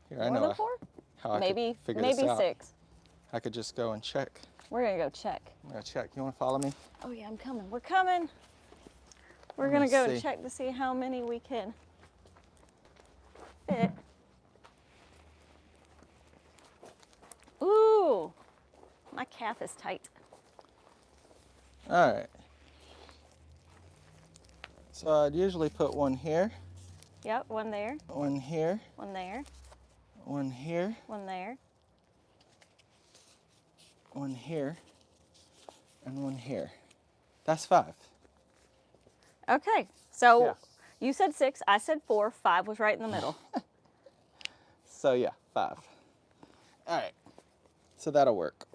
Here, I More know than 4? how I Maybe, could figure this maybe out. 6. I could just go and check. We're gonna go check. I'm gonna check. You want to follow me? Oh yeah, I'm coming. We're coming. We're Let gonna me go see. and check to see how many we can fit. Ooh, my calf is tight. All right. So I'd usually put one here, Yep, one there, one here, one there, one here, one there. one here, and one here. That's 5. Okay, so Yeah. you said 6, I said 4, 5 was right in the middle. So yeah, 5. All right. So that'll work.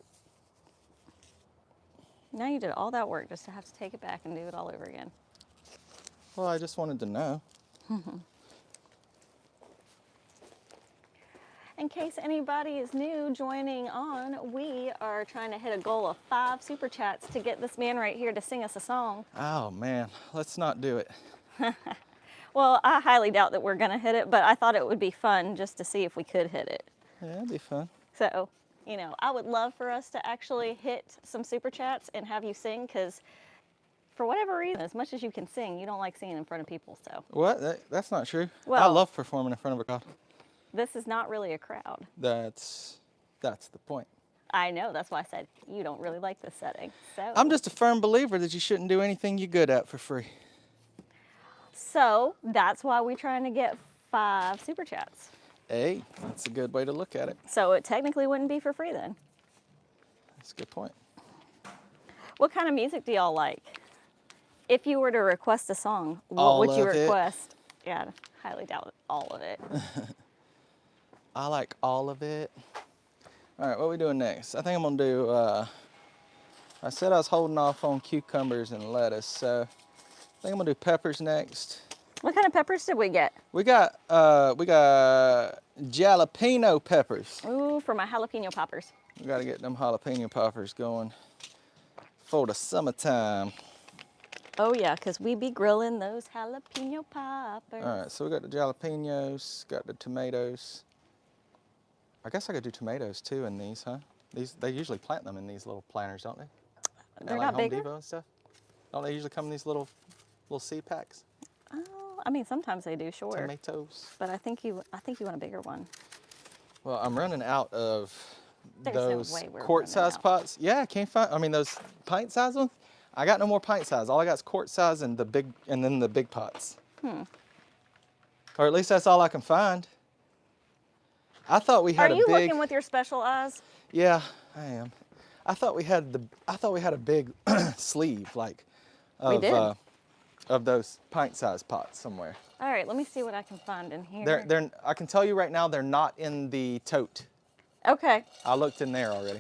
Now you did all that work just to have to take it back and do it all over again. Well, I just wanted to know. In case anybody is new joining on, we are trying to hit a goal of 5 super chats to get this man right here to sing us a song. Oh man, let's not do it. Well, I highly doubt that we're gonna hit it, but I thought it would be fun just to see if we could hit it. Yeah, that'd be fun. So, I would love for us to actually hit some super chats and have you sing, because for whatever reason, as much as you can sing, you don't like singing in front of people. So, What? That's not true. I Well- love performing in front of a crowd. this is not really a crowd. That's the point. I know, that's why I said you don't really like this setting. So, I'm just a firm believer that you shouldn't do anything you're good at for free. So, that's why we're trying to get 5 super chats. Hey, that's a good way to look at it. So, it technically wouldn't be for free then. That's a good point. What kind of music do y'all like? If you were to request a song, what All would you of it. request? Yeah, I highly doubt all of it. I like all of it. All right, what are we doing next? I think I'm gonna do, I said I was holding off on cucumbers and lettuce, so I think I'm gonna do peppers next. What kind of peppers did we get? We got jalapeno peppers. Ooh, for my jalapeno poppers. We gotta get them jalapeno poppers going for the summertime. Oh yeah, because we be grilling those jalapeno poppers. All right, so we got the jalapenos, got the tomatoes. I guess I could do tomatoes too in these, huh? They usually plant them in these little planters, don't they? They're At, not like Home bigger? Depot and stuff. Don't they usually come in these little seed packs? Oh, I mean sometimes they do, sure. Tomatoes. But I think you want a bigger one. Well, I'm running out of There's no those way we're quart-size running out. pots. Yeah, I can't find. I mean, those pint-size ones. I got no more pint-size. All I got is quart-size and then the big pots. Or at least that's all I can find. I thought we had Are a you big. looking with your special eyes? Yeah, I am. I thought we had a big sleeve like We of did. Of those pint-sized pots somewhere. All right, let me see what I can find in here. I can tell you right now they're not in the tote. Okay. I looked in there already.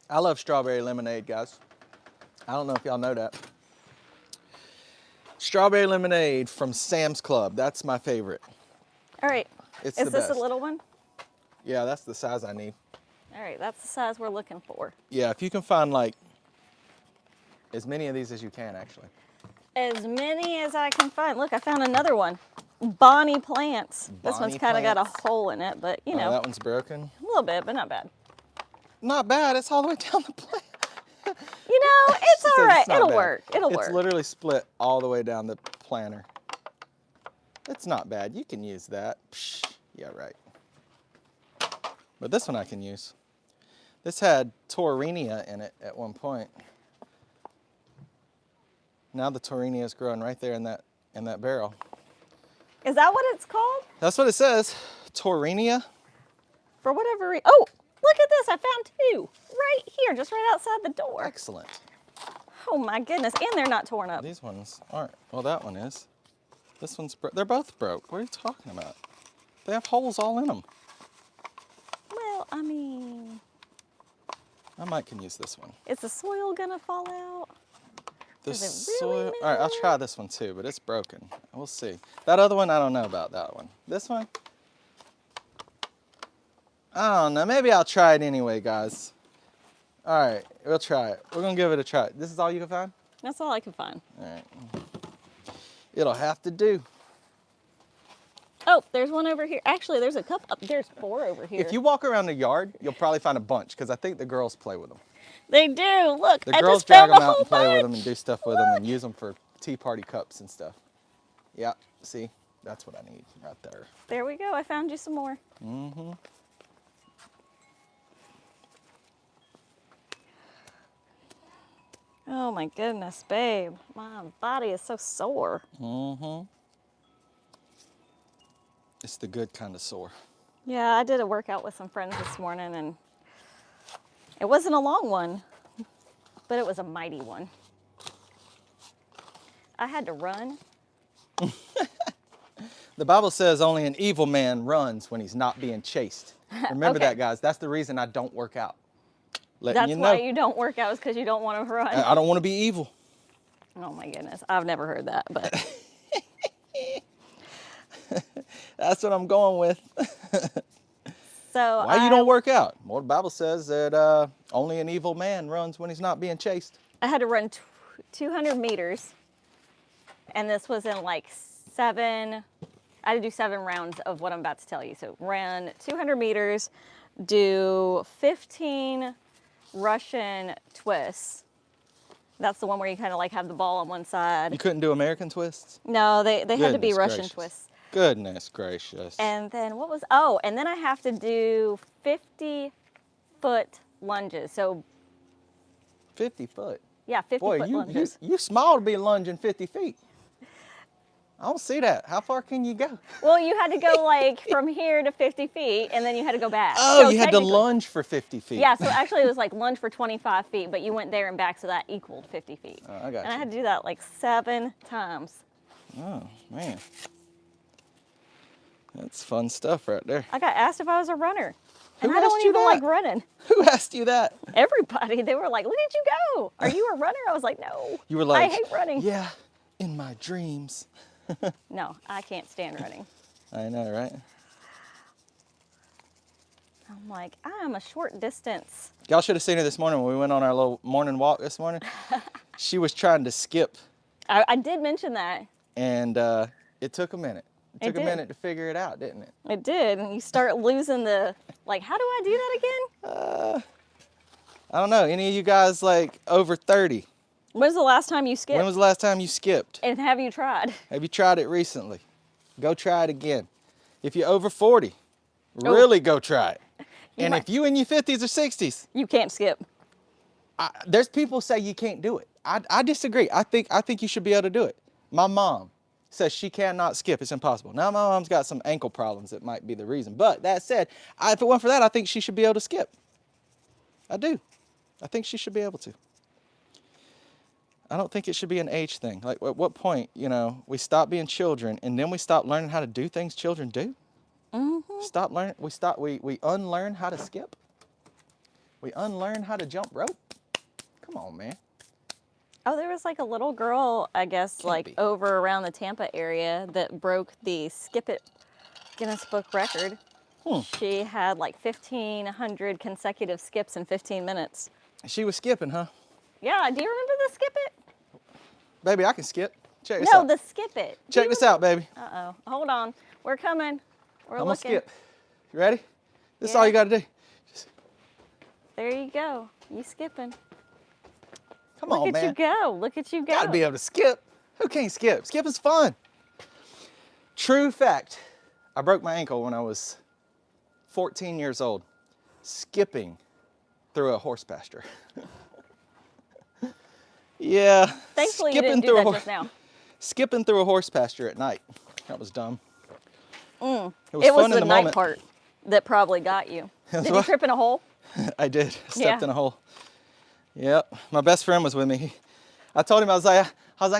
I love strawberry lemonade, guys. I don't know if y'all know that. Strawberry lemonade from Sam's Club. That's my favorite. All right. It's Is the this best. a little one? Yeah, that's the size I need. All right, that's the size we're looking for. Yeah, if you can find like as many of these as you can, actually. As many as I can find. Look, I found another one. Bonnie plants. This one's Bonnie kind of got a plants. hole in it, but you Oh, know, that one's broken. a little bit, but not bad. Not bad. It's all the way down the plant. You know, it's all right. not It'll bad. work. It'll work. It's literally split all the way down the planter. It's not bad. You can use that. Psh, yeah, right. But this one I can use. This had Taurinia in it at one point. Now the Taurinia is growing right there in that barrel. Is that what it's called? That's what it says. Taurinia. For whatever reason. Oh, look at this. I found 2 right here, just right outside the door. Excellent. Oh my goodness. And they're not torn up. These ones aren't. Well, that one is. This one's broke. They're both broke. What are you talking about? They have holes all in them. Well, I mean, I might can use this one. is the soil gonna fall out? This Does it really soil. All right, I'll try this one too, but it's broken. We'll see. That other one, I don't know about that one. This one, I don't know. Maybe I'll try it anyway, guys. All right, we'll try it. We're gonna give it a try. This is all you can find? That's all I can find. All right. It'll have to do. Oh, there's one over here. Actually, there's a couple. There's 4 over here. If you walk around the yard, you'll probably find a bunch because I think the girls play with them. They do. Look, The I girls just drag found them a out whole and play with them bunch. and do stuff with them and use them for tea party cups and stuff. Yeah, see, that's what I need right there. There we go. I found you some more. Mm-hmm. Oh my goodness, babe. My body is so sore. Mm-hmm. It's the good kind of sore. Yeah, I did a workout with some friends this morning, and it wasn't a long one, but it was a mighty one. I had to run. The Bible says only an evil man runs when he's not being chased. Remember Okay. that, guys. That's the reason I don't work out. Letting That's you know. why you don't work out, is because you don't want to run. I don't want to be evil. Oh my goodness, I've never heard that, but That's what I'm going with. So Why you don't work out? Well, the Bible says that only an evil man runs when he's not being chased. I had to run 200 meters, and this was in like I had to do 7 rounds of what I'm about to tell you. So ran 200 meters, do 15 Russian twists. That's the one where you kind of like have the ball on one side. You couldn't do American twists? No, they had to be Goodness Russian gracious. twists. Goodness gracious. And then and then I have to do 50-foot lunges. So 50 foot. yeah, 50-foot lunges. You small to be lunging 50 feet. I don't see that. How far can you go? Well, you had to go like from here to 50 feet, and then you had to go back. Oh, So you had to technically- lunge for 50 feet. Yeah, so actually it was like lunge for 25 feet, but you went there and back, so that equaled 50 feet. Oh, I got And I you. had to do that like 7 times. Oh, man. That's fun stuff right there. I got asked if I was a runner, and Who I don't asked you even that? like running. Who asked you that? Everybody, they were like, "Look at you go! Are you a runner?" I was like, "No." You were like, I hate running. Yeah, in my dreams. No, I can't stand running. I know, right? I'm like, I'm a short distance. Y'all should have seen her this morning when we went on our little morning walk this morning. She was trying to skip, I did mention that. and it took a minute. It took a did. minute to figure it out, didn't it? It did, and you start losing the like. How do I do that again? I don't know. Any of you guys like over 30? When's the last time you skipped? When was the last time you skipped? And have you tried? Have you tried it recently? Go try it again. If you're over 40, Oh. really go try it. And might- if you in your 50s or 60s, You can't skip. there's people say you can't do it. I disagree. I think you should be able to do it. My mom says she cannot skip. It's impossible. Now my mom's got some ankle problems that might be the reason. But that said, if it weren't for that, I think she should be able to skip. I do. I think she should be able to. I don't think it should be an age thing. Like, at what point, we stop being children and then we stop learning how to do things children do? Mm-hmm. We unlearn how to skip. We unlearn how to jump rope. Come on, man. Oh, there was like a little girl, I guess, Can't like be. over around the Tampa area that broke the Skip It Guinness Book record. She had like 1,500 consecutive skips in 15 minutes. She was skipping, huh? Yeah, do you remember the Skip It? Baby, I can skip. Check this No, out. the Skip It. Check this out, baby. Uh-oh. Hold on. We're coming. We're I'm gonna looking. skip. You ready? This is Yeah. all you gotta do. There you go. You skipping. Come Look on, at man. you go. Look at you go. Gotta be able to skip. Who can't skip? Skipping's fun. True fact. I broke my ankle when I was 14 years old, skipping through a horse pasture. Yeah. Thankfully, you skipping didn't do through a that hor- just now. Skipping through a horse pasture at night. That was dumb. It was It was fun in the the night moment. part that probably got you. That's Did you what- trip in a hole? I did. Stepped Yeah. in a hole. Yep. My best friend was with me. I told him, I was like,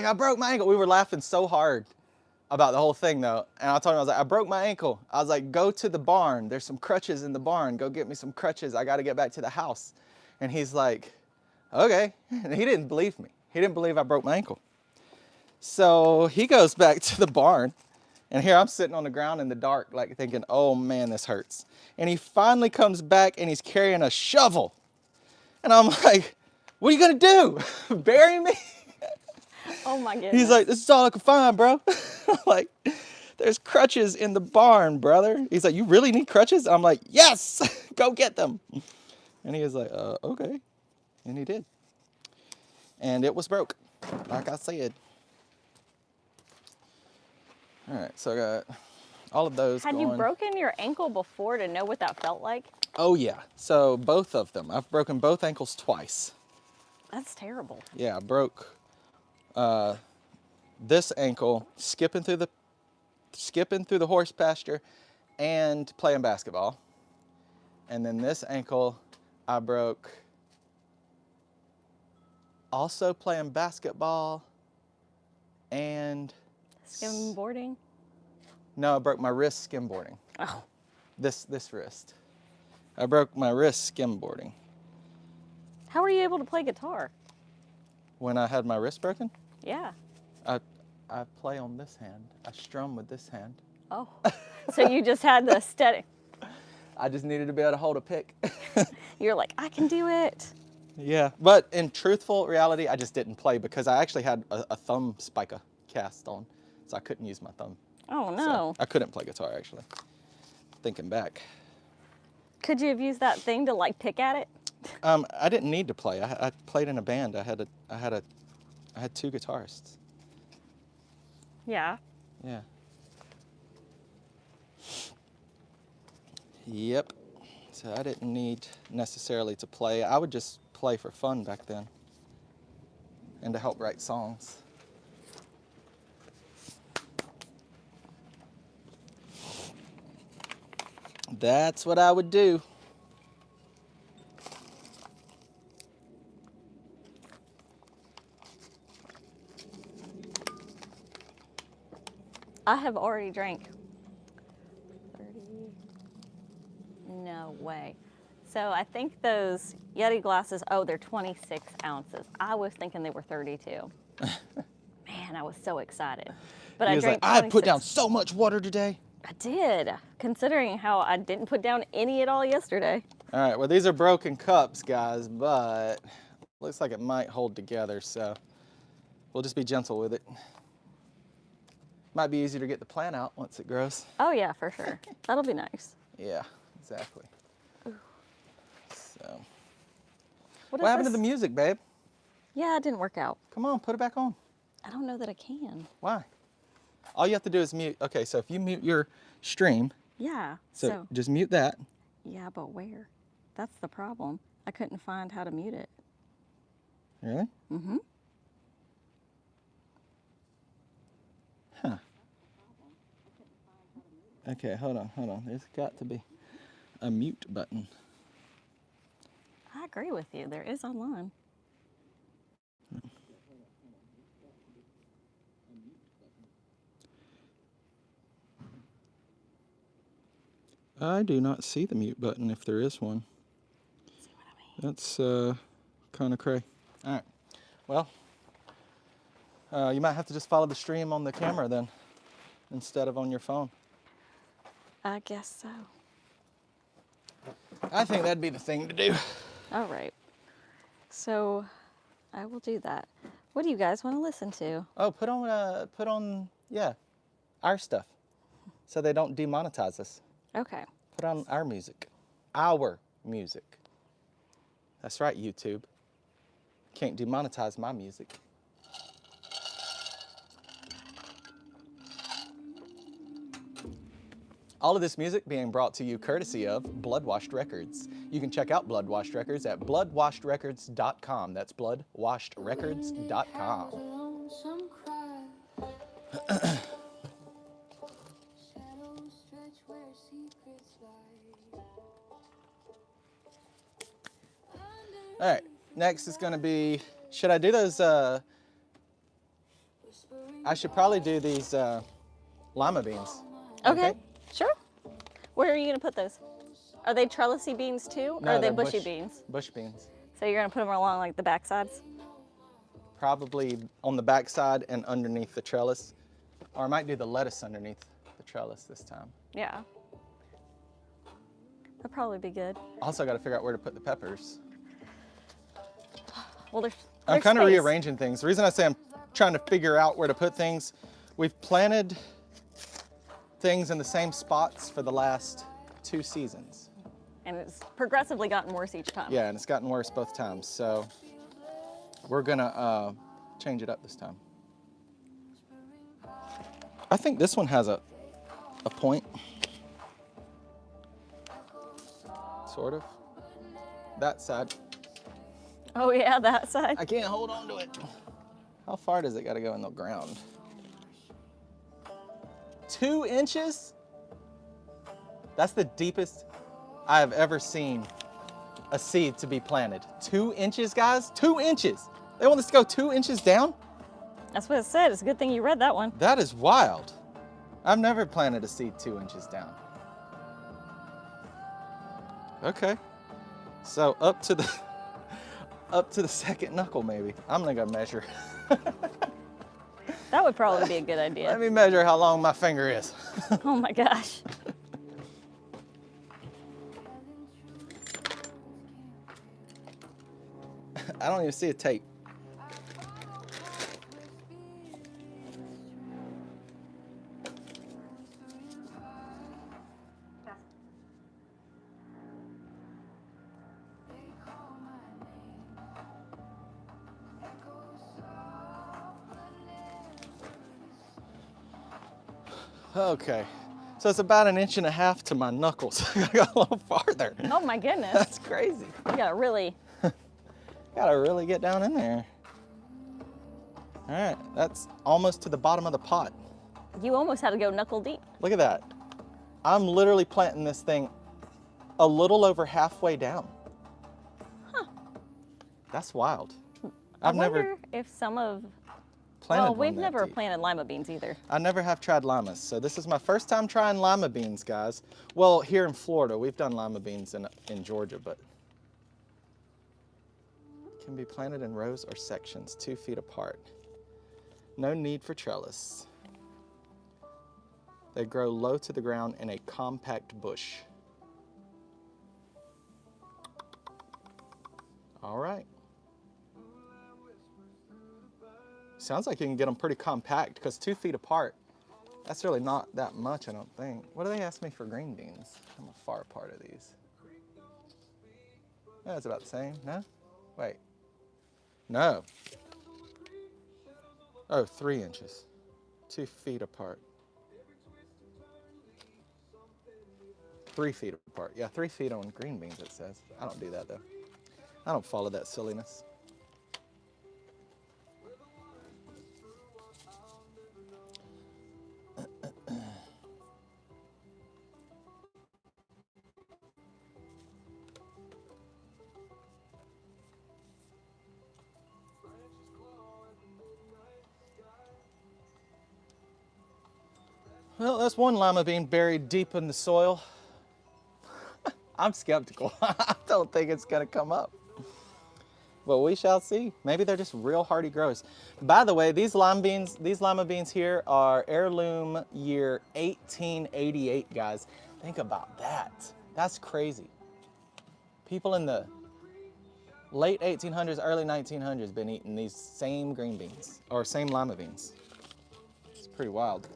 I broke my ankle. We were laughing so hard about the whole thing though. And I told him, I was like, I broke my ankle. I was like, go to the barn. There's some crutches in the barn. Go get me some crutches. I got to get back to the house. And he's like, okay. And he didn't believe me. He didn't believe I broke my ankle. So he goes back to the barn. And here I'm sitting on the ground in the dark, like thinking, oh man, this hurts. And he finally comes back and he's carrying a shovel. And I'm like, what are you gonna do? Bury me? Oh my goodness. He's like, this is all I can find, bro. I'm like, there's crutches in the barn, brother. He's like, you really need crutches? I'm like, yes, go get them. And he was like, okay. And he did. And it was broke, like I said. All right, so I got all of those Had going. you broken your ankle before to know what that felt like? Oh yeah, so both of them. I've broken both ankles twice. That's terrible. Yeah, I broke this ankle skipping through the horse pasture and playing basketball. And then this ankle I broke also playing basketball and Skimboarding? no, I broke my wrist skimboarding. Oh. This wrist. I broke my wrist skimboarding. How were you able to play guitar? When I had my wrist broken, Yeah. I play on this hand. I strum with this hand. Oh. So you just had the steady. I just needed to be able to hold a pick. You're like, I can do it. Yeah, but in truthful reality, I just didn't play because I actually had a thumb spica cast on, so I couldn't use my thumb. Oh, So no. I couldn't play guitar, actually. Thinking back. Could you have used that thing to, like, pick at it? I didn't need to play. I played in a band. I had 2 guitarists. Yeah. Yeah. Yep. So I didn't need necessarily to play. I would just play for fun back then and to help write songs. That's what I would do. I have already drank 30. No way. So I think those Yeti glasses, oh, they're 26 ounces. I was thinking they were 32. Man, I was so excited. But He I was like, drank I put 26. down so much water today. I did, considering how I didn't put down any at all yesterday. All right, well, these are broken cups, guys, but looks like it might hold together, so we'll just be gentle with it. Might be easier to get the plant out once it grows. Oh yeah, for sure. That'll be nice. Yeah, exactly. Ooh. So, What what is happened to this? the music, babe? Yeah, it didn't work out. Come on, put it back on. I don't know that I can. Why? All you have to do is mute. Okay, so if you mute your stream, Yeah. so just mute that. Yeah, but where? That's the problem. I couldn't find how to mute it. Really? Mm-hmm. Huh. Okay, hold on. There's got to be a mute button. I agree with you. There is online. I do not see the mute button if there is one. See what I mean? That's kind of cray. All right. Well, you might have to just follow the stream on the camera then, instead of on your phone. I guess so. I think that'd be the thing to do. All right. So I will do that. What do you guys want to listen to? Oh, put on, yeah, our stuff, so they don't demonetize us. Okay. Put on our music. Our music. That's right, YouTube. Can't demonetize my music. All of this music being brought to you courtesy of Bloodwashed Records. You can check out Bloodwashed Records at bloodwashedrecords.com. That's bloodwashedrecords.com. All right, next is going to be, should I do those, I should probably do these lima beans. Okay. Sure. Where are you going to put those? Are they trellisy beans too, or No, are they they're bushy beans? Bush beans. So you're going to put them along like the back sides? Probably on the back side and underneath the trellis. Or I might do the lettuce underneath the trellis this time. Yeah. That'd probably be good. Also got to figure out where to put the peppers. Well, there's I'm kind of space. rearranging things. The reason I say I'm trying to figure out where to put things, we've planted things in the same spots for the last 2 seasons. And it's progressively gotten worse each time. Yeah, and it's gotten worse both times. So we're gonna change it up this time. I think this one has a point. Sort of. That side. Oh yeah, that side. I can't hold on to it. How far does it gotta go in the ground? 2 inches? That's the deepest I have ever seen a seed to be planted. 2 inches, guys? 2 inches. They want this to go 2 inches down? That's what it said. It's a good thing you read that one. That is wild. I've never planted a seed 2 inches down. Okay. So up to the second knuckle maybe. I'm gonna go measure. That would probably be a good Let idea. me measure how long my finger is. Oh my gosh. I don't even see a tape. Okay, so it's about 1.5 inches to my knuckles. I gotta go a little farther. Oh my goodness. That's crazy. You gotta really. Gotta really get down in there. All right, that's almost to the bottom of the pot. You almost had to go knuckle deep. Look at that. I'm literally planting this thing a little over halfway down. Huh. That's wild. I I've never wonder if some of. planted Well, one we've that never deep. planted lima beans either. I never have tried limas, so this is my first time trying lima beans, guys. Well, here in Florida, we've done lima beans in Georgia, but can be planted in rows or sections 2 feet apart. No need for trellis. They grow low to the ground in a compact bush. All right. Sounds like you can get them pretty compact because 2 feet apart, that's really not that much, I don't think. What do they ask me for green beans? I'm far apart of these. Yeah, it's about the same. No? Wait. No. Oh, 3 inches. 2 feet apart. 3 feet apart. Yeah, 3 feet on green beans, it says. I don't do that, though. I don't follow that silliness. Well, that's one lima bean buried deep in the soil. I'm skeptical. I don't think it's gonna come up. But we shall see. Maybe they're just real hardy growers. By the way, these lima beans here are heirloom year 1888, guys. Think about that. That's crazy. People in the late 1800s, early 1900s been eating these same green beans, or same lima beans. It's pretty wild.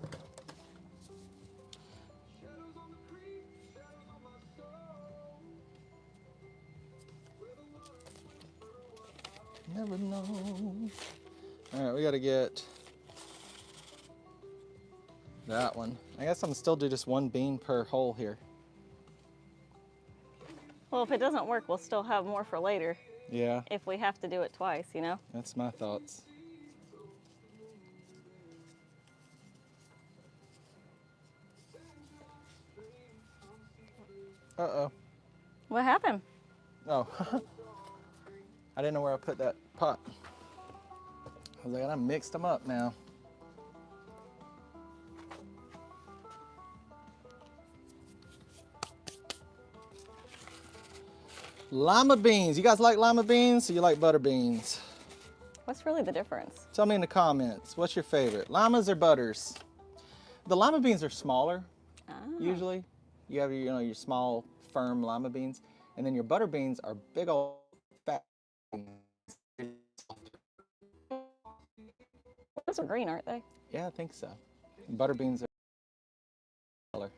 Never know. All right, we gotta get that one. I guess I'm still do just 1 bean per hole here. Well, if it doesn't work, we'll still have more for later. Yeah. If we have to do it twice, you know? That's my thoughts. Uh-oh. What happened? Oh. I didn't know where I put that pot. I was like, I mixed them up now. Lima beans. You guys like lima beans or you like butter beans? What's really the difference? Tell me in the comments. What's your favorite? Limas or butters? The lima beans are smaller, usually. You have your, your small, firm lima beans. And then your butter beans are big old fat beans. Those are green, aren't they? Yeah, I think so. Butter beans are color.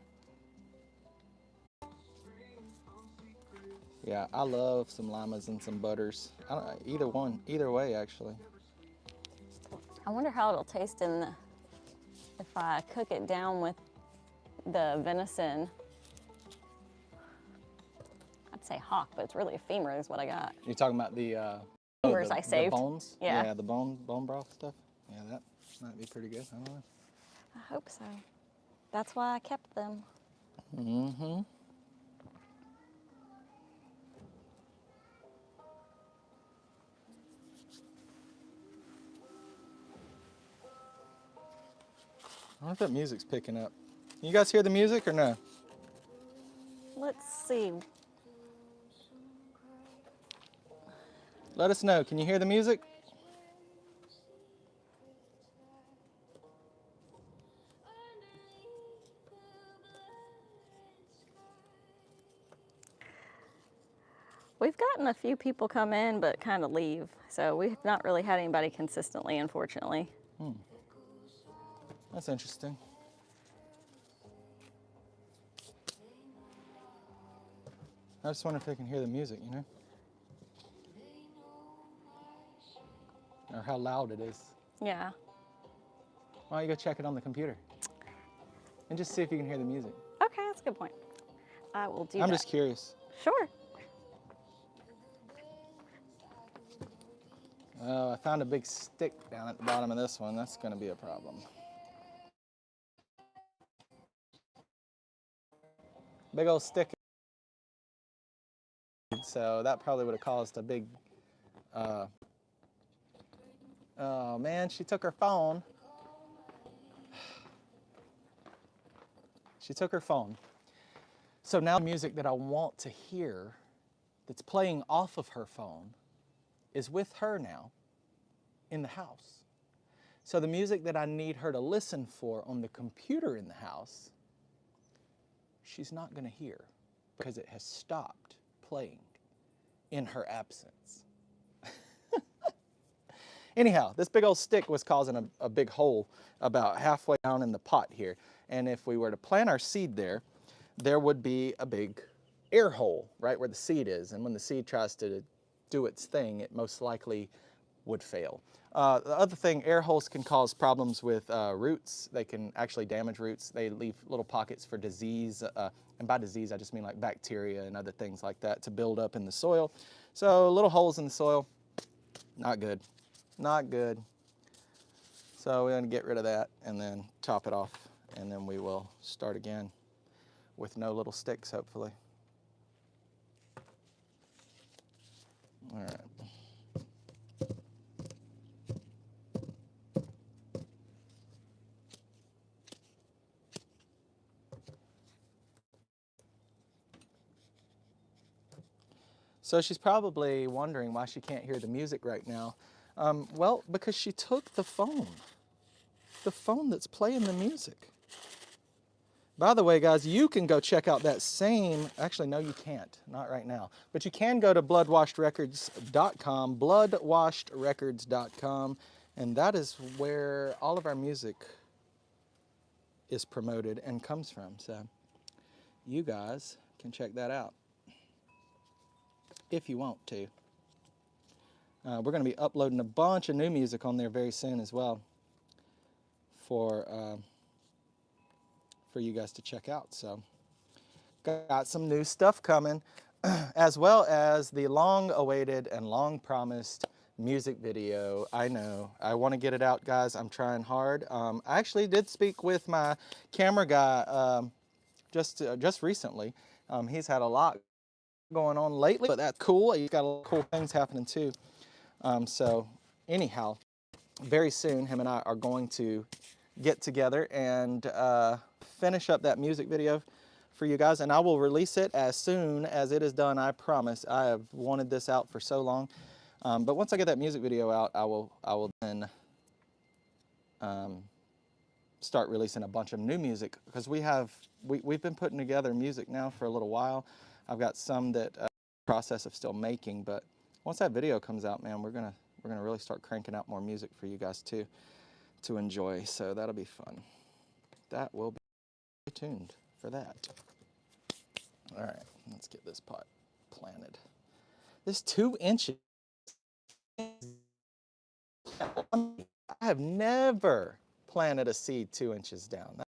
Yeah, I love some limas and some butters. I don't, either way, actually. I wonder how it'll taste if I cook it down with the venison. I'd say hock, but it's really a femur is what I got. You're talking about the Femurs I saved. The bones? Yeah. Yeah, the bone broth stuff. Yeah, that might be pretty good. I don't know. I hope so. That's why I kept them. Mm-hmm. I wonder if that music's picking up. You guys hear the music or no? Let's see. Let us know. Can you hear the music? We've gotten a few people come in, but kind of leave. So we've not really had anybody consistently, unfortunately. That's interesting. I just wonder if they can hear the music, you know? Or how loud it is. Yeah. Why don't you go check it on the computer? And just see if you can hear the music. Okay, that's a good point. I will do that. I'm just curious. Sure. Oh, I found a big stick down at the bottom of this one. That's going to be a problem. Big old stick. So that probably would have caused a big... oh, man, she took her phone. She took her phone. So now the music that I want to hear that's playing off of her phone is with her now in the house. So the music that I need her to listen for on the computer in the house, she's not going to hear because it has stopped playing in her absence. Anyhow, this big old stick was causing a big hole about halfway down in the pot here. And if we were to plant our seed there, there would be a big air hole right where the seed is. And when the seed tries to do its thing, it most likely would fail. The other thing, air holes can cause problems with roots. They can actually damage roots. They leave little pockets for disease. And by disease, I just mean like bacteria and other things like that to build up in the soil. So little holes in the soil, not good. Not good. So we're going to get rid of that and then top it off. And then we will start again with no little sticks, hopefully. All right. So she's probably wondering why she can't hear the music right now. Well, because she took the phone that's playing the music. By the way, guys, you can go check out that same, actually, no, you can't, not right now. But you can go to bloodwashedrecords.com, bloodwashedrecords.com, and that is where all of our music is promoted and comes from. So you guys can check that out if you want to. We're going to be uploading a bunch of new music on there very soon as well for you guys to check out. So got some new stuff coming, as well as the long-awaited and long-promised music video. I know, I want to get it out, guys. I'm trying hard. I actually did speak with my camera guy just recently. He's had a lot going on lately, but that's cool. He's got a lot of cool things happening too. So anyhow, very soon him and I are going to get together and finish up that music video for you guys, and I will release it as soon as it is done. I promise. I have wanted this out for so long, but once I get that music video out, I will then start releasing a bunch of new music, because we've been putting together music now for a little while. I've got some that process of still making, but once that video comes out, man, we're gonna really start cranking out more music for you guys too to enjoy. So that'll be fun. That will be, stay tuned for that. All right, let's get this pot planted. This 2 inches, I have never planted a seed 2 inches down.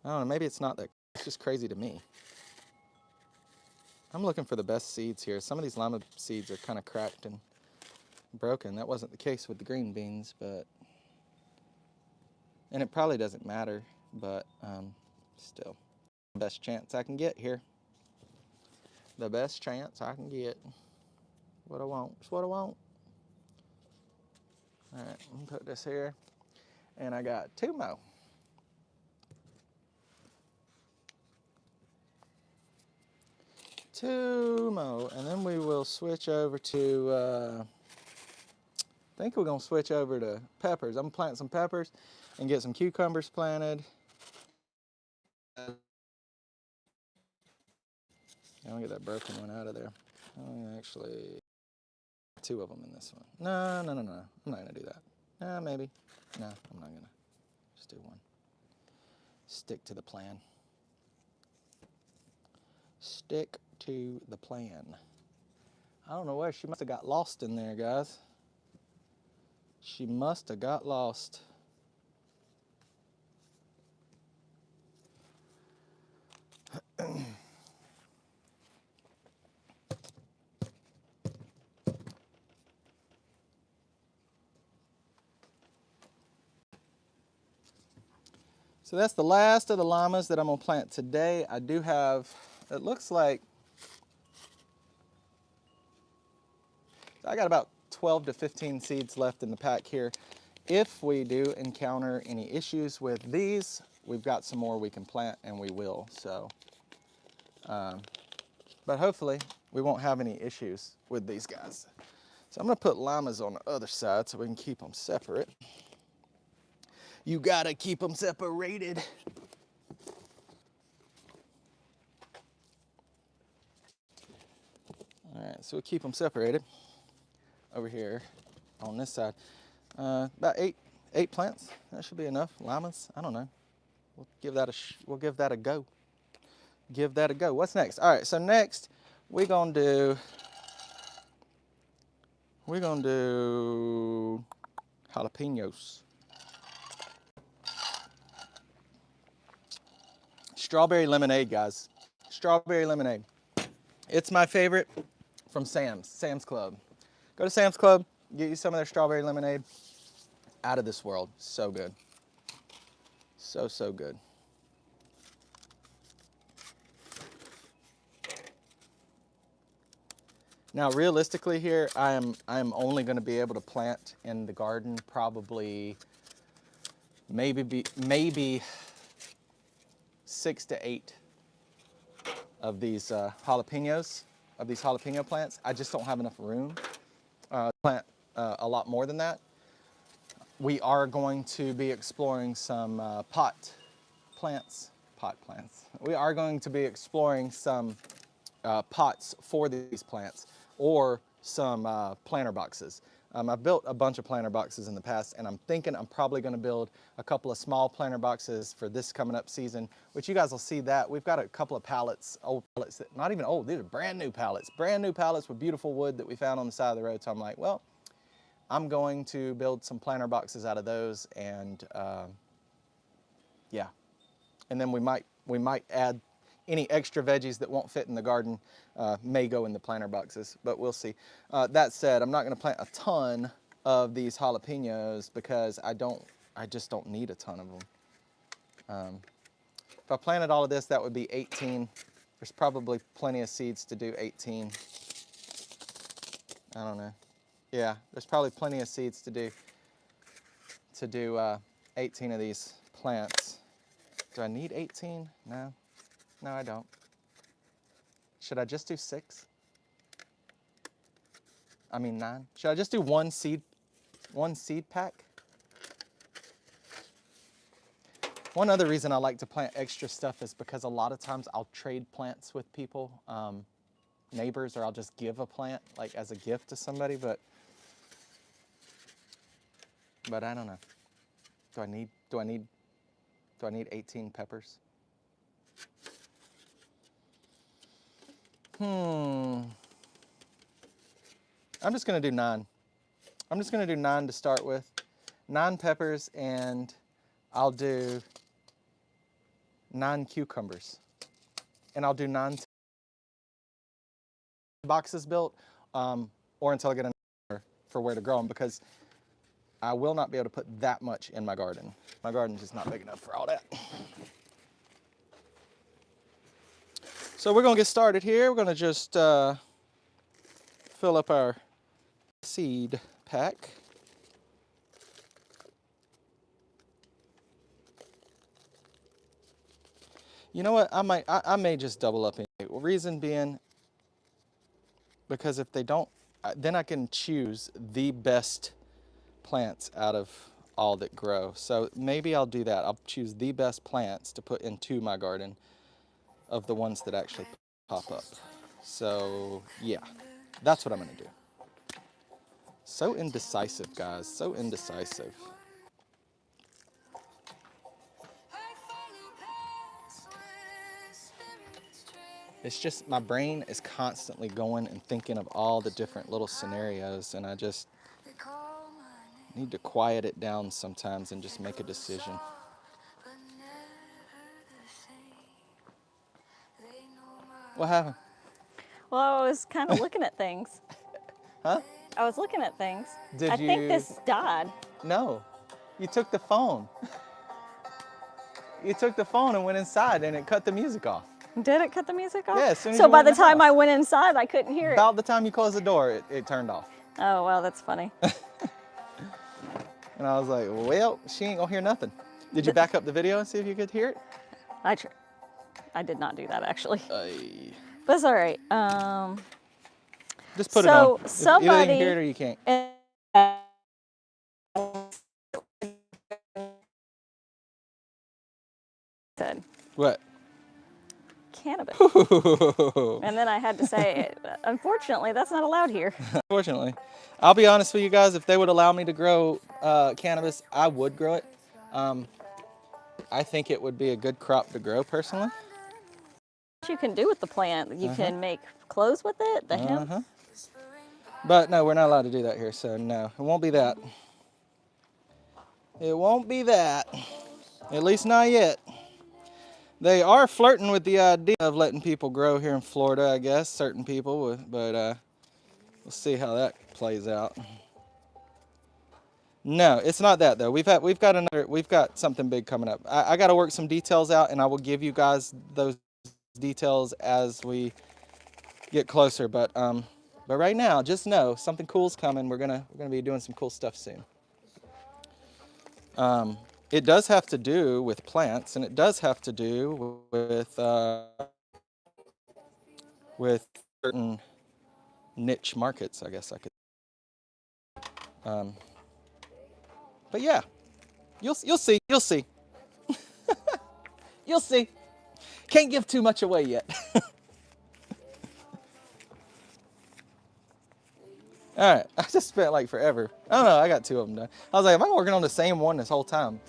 I don't know, maybe it's not that, it's just crazy to me. I'm looking for the best seeds here. Some of these lima seeds are kind of cracked and broken. That wasn't the case with the green beans, but, and it probably doesn't matter, but still, best chance I can get here. The best chance I can get. What I want, it's what I want. All right, I'm gonna put this here, and I got 2 more. Two more, and then we will switch over to, I think we're gonna switch over to peppers. I'm gonna plant some peppers and get some cucumbers planted. I'll get that broken one out of there. Actually, 2 of them in this one. No, no, no, no. I'm not gonna do that. Maybe. No, I'm not gonna. Just do 1. Stick to the plan. Stick to the plan. I don't know where she must have got lost in there, guys. She must have got lost. So that's the last of the llamas that I'm gonna plant today. I do have, it looks like, I got about 12 to 15 seeds left in the pack here. If we do encounter any issues with these, we've got some more we can plant, and we will. So, but hopefully we won't have any issues with these guys. So I'm gonna put llamas on the other side so we can keep them separate. You gotta keep them separated. All right, so we'll keep them separated over here on this side. About eight plants. That should be enough. Llamas, I don't know. We'll give that a go. Give that a go. What's next? All right, so next we're gonna do jalapenos. Strawberry lemonade, guys. Strawberry lemonade. It's my favorite from Sam's Club. Go to Sam's Club, get you some of their strawberry lemonade. Out of this world. So good. So good. Now, realistically here, I am only going to be able to plant in the garden probably maybe 6 to 8 of these jalapenos, of these jalapeno plants. I just don't have enough room to plant a lot more than that. We are going to be exploring some pot plants. We are going to be exploring some pots for these plants, or some planter boxes. I've built a bunch of planter boxes in the past, and I'm thinking I'm probably going to build a couple of small planter boxes for this coming up season, which you guys will see that. We've got a couple of pallets, old pallets, that, not even old, these are brand new pallets with beautiful wood that we found on the side of the road. So I'm like, well, I'm going to build some planter boxes out of those, and yeah. And then we might add any extra veggies that won't fit in the garden, may go in the planter boxes, but we'll see. That said, I'm not going to plant a ton of these jalapenos because I just don't need a ton of them. If I planted all of this, that would be 18. There's probably plenty of seeds to do 18. I don't know. Yeah, there's probably plenty of seeds to do 18 of these plants. Do I need 18? No. No, I don't. Should I just do 6? I mean 9. Should I just do one seed pack? One other reason I like to plant extra stuff is because a lot of times I'll trade plants with people, neighbors, or I'll just give a plant like as a gift to somebody, but I don't know. Do I need 18 peppers? I'm just gonna do 9. I'm just gonna do 9 to start with. 9 peppers, and I'll do 9 cucumbers. And I'll do 9 boxes built, or until I get another for where to grow them, because I will not be able to put that much in my garden. My garden's just not big enough for all that. So we're gonna get started here. We're gonna just fill up our seed pack. You know what? I may just double up anyway. Reason being, because if they don't, then I can choose the best plants out of all that grow. So maybe I'll do that. I'll choose the best plants to put into my garden of the ones that actually pop up. So yeah, that's what I'm gonna do. So indecisive, guys, so indecisive. It's just my brain is constantly going and thinking of all the different little scenarios, and I just need to quiet it down sometimes and just make a decision. What happened? Well, I was kind of looking at things. Huh? I was looking at things. Did I think you? this died. No, you took the phone. You took the phone and went inside, and it cut the music off. Did it cut the music off? Yeah, as soon as so you by went the in the time I house. went inside, I couldn't hear it. About the time you closed the door, it turned off. Oh, well, that's funny. And I was like, well, she ain't gonna hear nothing. Did you back up the video and see if you could hear it? I did not do that, actually. Ay. But it's all right. Just put it on. Somebody, Either you can hear it or you can't. Said What? cannabis. And then I had to say, unfortunately, that's not allowed here. Unfortunately. I'll be honest with you guys, if they would allow me to grow cannabis, I would grow it. I think it would be a good crop to grow personally. What you can do with the plant, you can make clothes with it, the hemp. But no, we're not allowed to do that here, so no, it won't be that. It won't be that. At least not yet. They are flirting with the idea of letting people grow here in Florida, I guess, certain people, but we'll see how that plays out. No, it's not that though. We've got something big coming up. I got to work some details out, and I will give you guys those details as we get closer. But right now, just know something cool's coming. We're gonna be doing some cool stuff soon. It does have to do with plants, and it does have to do with certain niche markets, I guess I could. But yeah, you'll see. You'll see. You'll see. Can't give too much away yet. All right, I just spent like forever. I don't know, I got 2 of them done. I was like, am I working on the same one this whole time?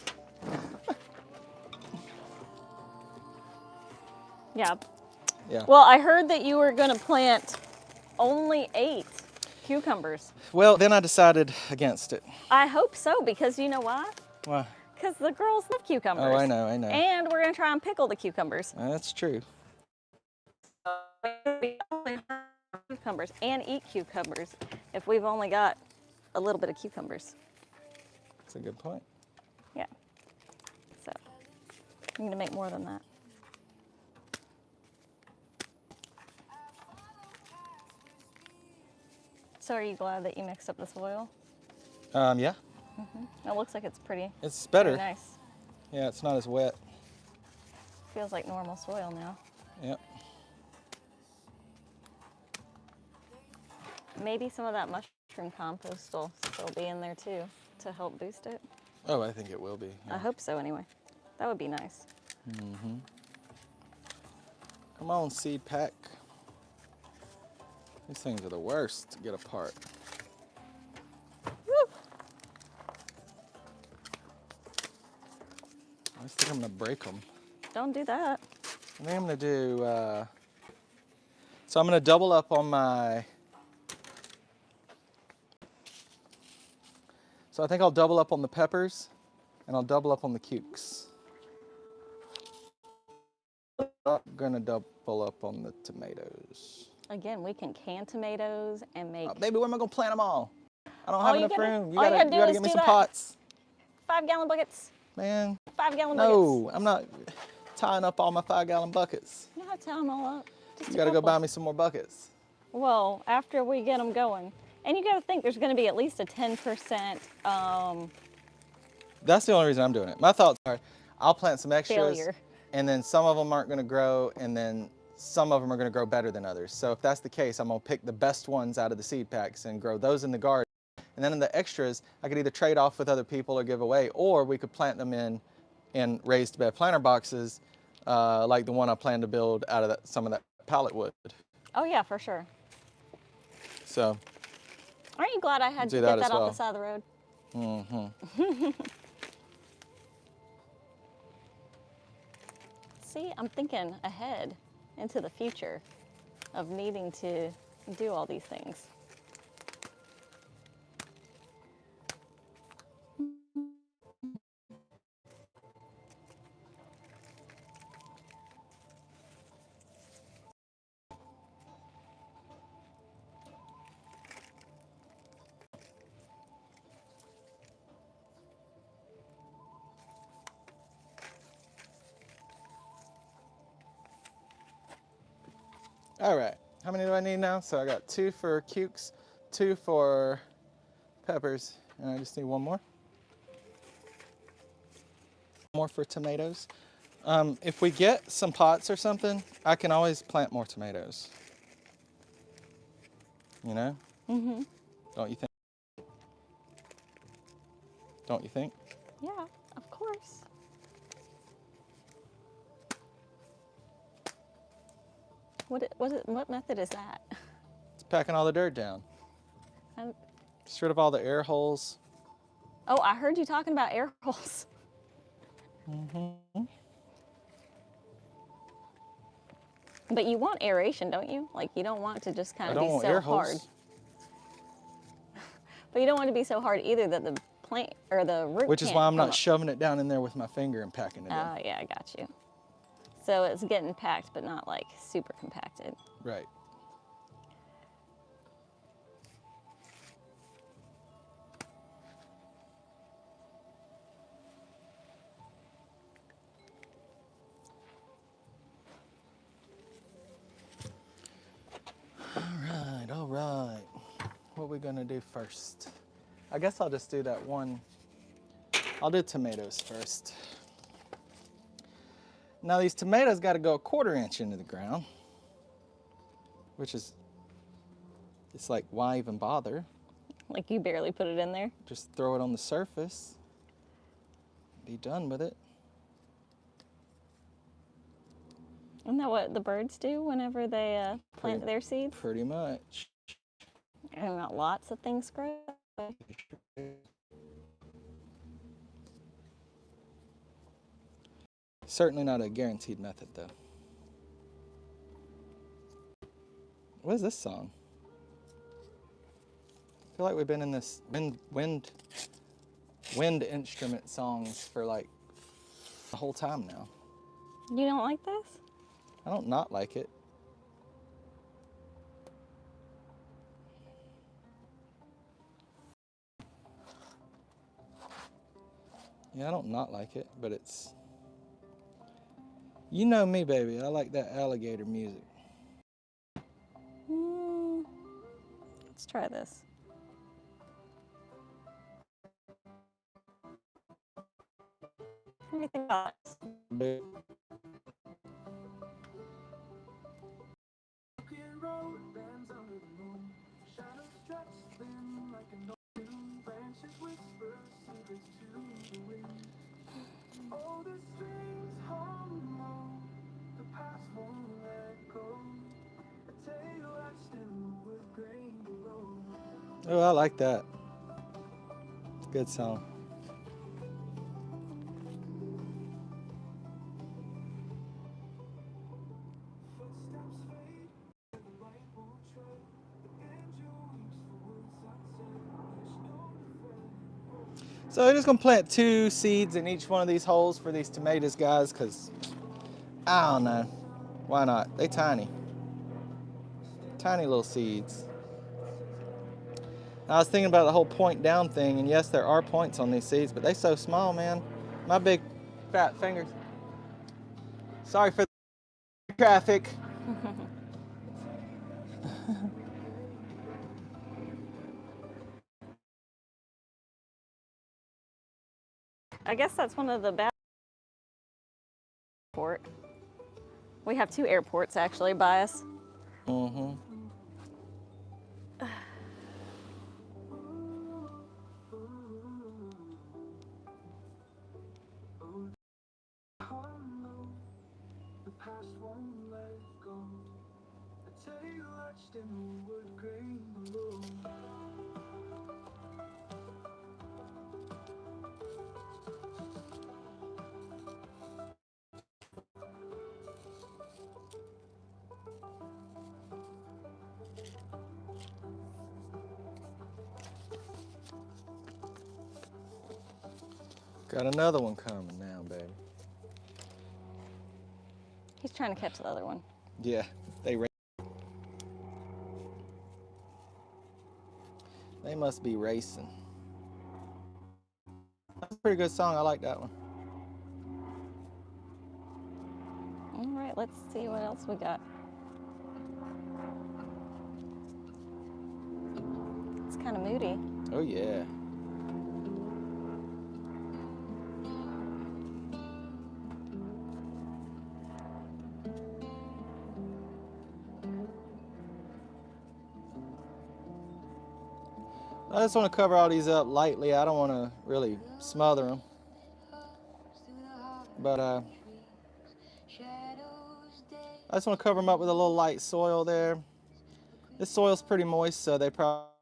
Yeah. Yeah. Well, I heard that you were going to plant only 8 cucumbers. Well, then I decided against it. I hope so, because you know why? Why? Because the girls love cucumbers. Oh, I know. And we're going to try and pickle the cucumbers. That's true. Cucumbers and eat cucumbers if we've only got a little bit of cucumbers. That's a good point. Yeah. So I'm going to make more than that. So are you glad that you mixed up the soil? Yeah. It looks like it's pretty. It's better. Pretty nice. Yeah, it's not as wet. Feels like normal soil now. Yep. Maybe some of that mushroom compost will still be in there too to help boost it. Oh, I think it will be. Yeah. I hope so anyway. That would be nice. Come on, seed pack. These things are the worst to get apart. Woo! I just think I'm gonna break them. Don't do that. I think I'm gonna do, so I'm gonna double up on my, so I think I'll double up on the peppers and I'll double up on the cukes. I'm gonna double up on the tomatoes. Again, we can can tomatoes and make. Baby, where am I gonna plant them all? I don't have enough room. You all you gotta gotta do is get me do some that. pots. 5-gallon buckets. Man, 5-gallon buckets. no, I'm not tying up all my 5-gallon buckets. You don't have to tie them all up. Just You a gotta go couple. buy me some more buckets. Well, after we get them going. And you gotta think there's gonna be at least a 10% That's the only reason I'm doing it. My thoughts are, I'll plant some extras, failure. and then some of them aren't gonna grow, and then some of them are gonna grow better than others. So if that's the case, I'm gonna pick the best ones out of the seed packs and grow those in the garden. And then in the extras, I could either trade off with other people or give away, or we could plant them in raised bed planter boxes, like the one I plan to build out of some of that pallet wood. Oh yeah, for sure. So Aren't you glad I had to do get that that as off well. the side of the road? Mm-hmm. See, I'm thinking ahead into the future of needing to do all these things. All right, how many do I need now? So I got 2 for cukes, 2 for peppers, and I just need 1 more. More for tomatoes. If we get some pots or something, I can always plant more tomatoes. You know? Mm-hmm. Don't you think? Don't you think? Yeah, of course. What method is that? It's packing all the dirt down. Um, Just rid of all the air holes. oh, I heard you talking about air holes. Mm-hmm. But you want aeration, don't you? Like you don't want to just kind I of don't be want so air hard. holes. But you don't want to be so hard either that the plant or the root Which is can't why I'm come not up. shoving it down in there with my finger and packing it Oh, yeah, I got you. So it's getting packed, but not like super compacted. in. Right. All right. What are we gonna do first? I guess I'll just do that one. I'll do tomatoes first. Now these tomatoes got to go 1/4 inch into the ground, which is, it's like, why even bother? Like you barely put it in there. Just throw it on the surface, be done with it. Isn't that what the birds do whenever they plant their seeds? Pretty much. And not lots of things grow. Certainly not a guaranteed method though. What is this song? I feel like we've been in this wind instrument songs for like the whole time now. You don't like this? I don't not like it. Yeah, I don't not like it, but it's, you know me, baby. I like that alligator music. Let's try this. What do you think about this? Oh, I like that. Good song. So I'm just gonna plant 2 seeds in each one of these holes for these tomatoes, guys, because I don't know. Why not? They tiny. Tiny little seeds. I was thinking about the whole point down thing, and yes, there are points on these seeds, but they so small, man. My big fat fingers. Sorry for the traffic. I guess that's one of the bad. Port. We have 2 airports actually by us. Mm-hmm. Got another one coming now, baby. He's trying to catch the other one. Yeah, they must be racing. That's a pretty good song. I like that one. All right, let's see what else we got. It's kind of moody. Oh yeah. I just want to cover all these up lightly. I don't want to really smother them. But I just want to cover them up with a little light soil there. This soil's pretty moist, so they're probably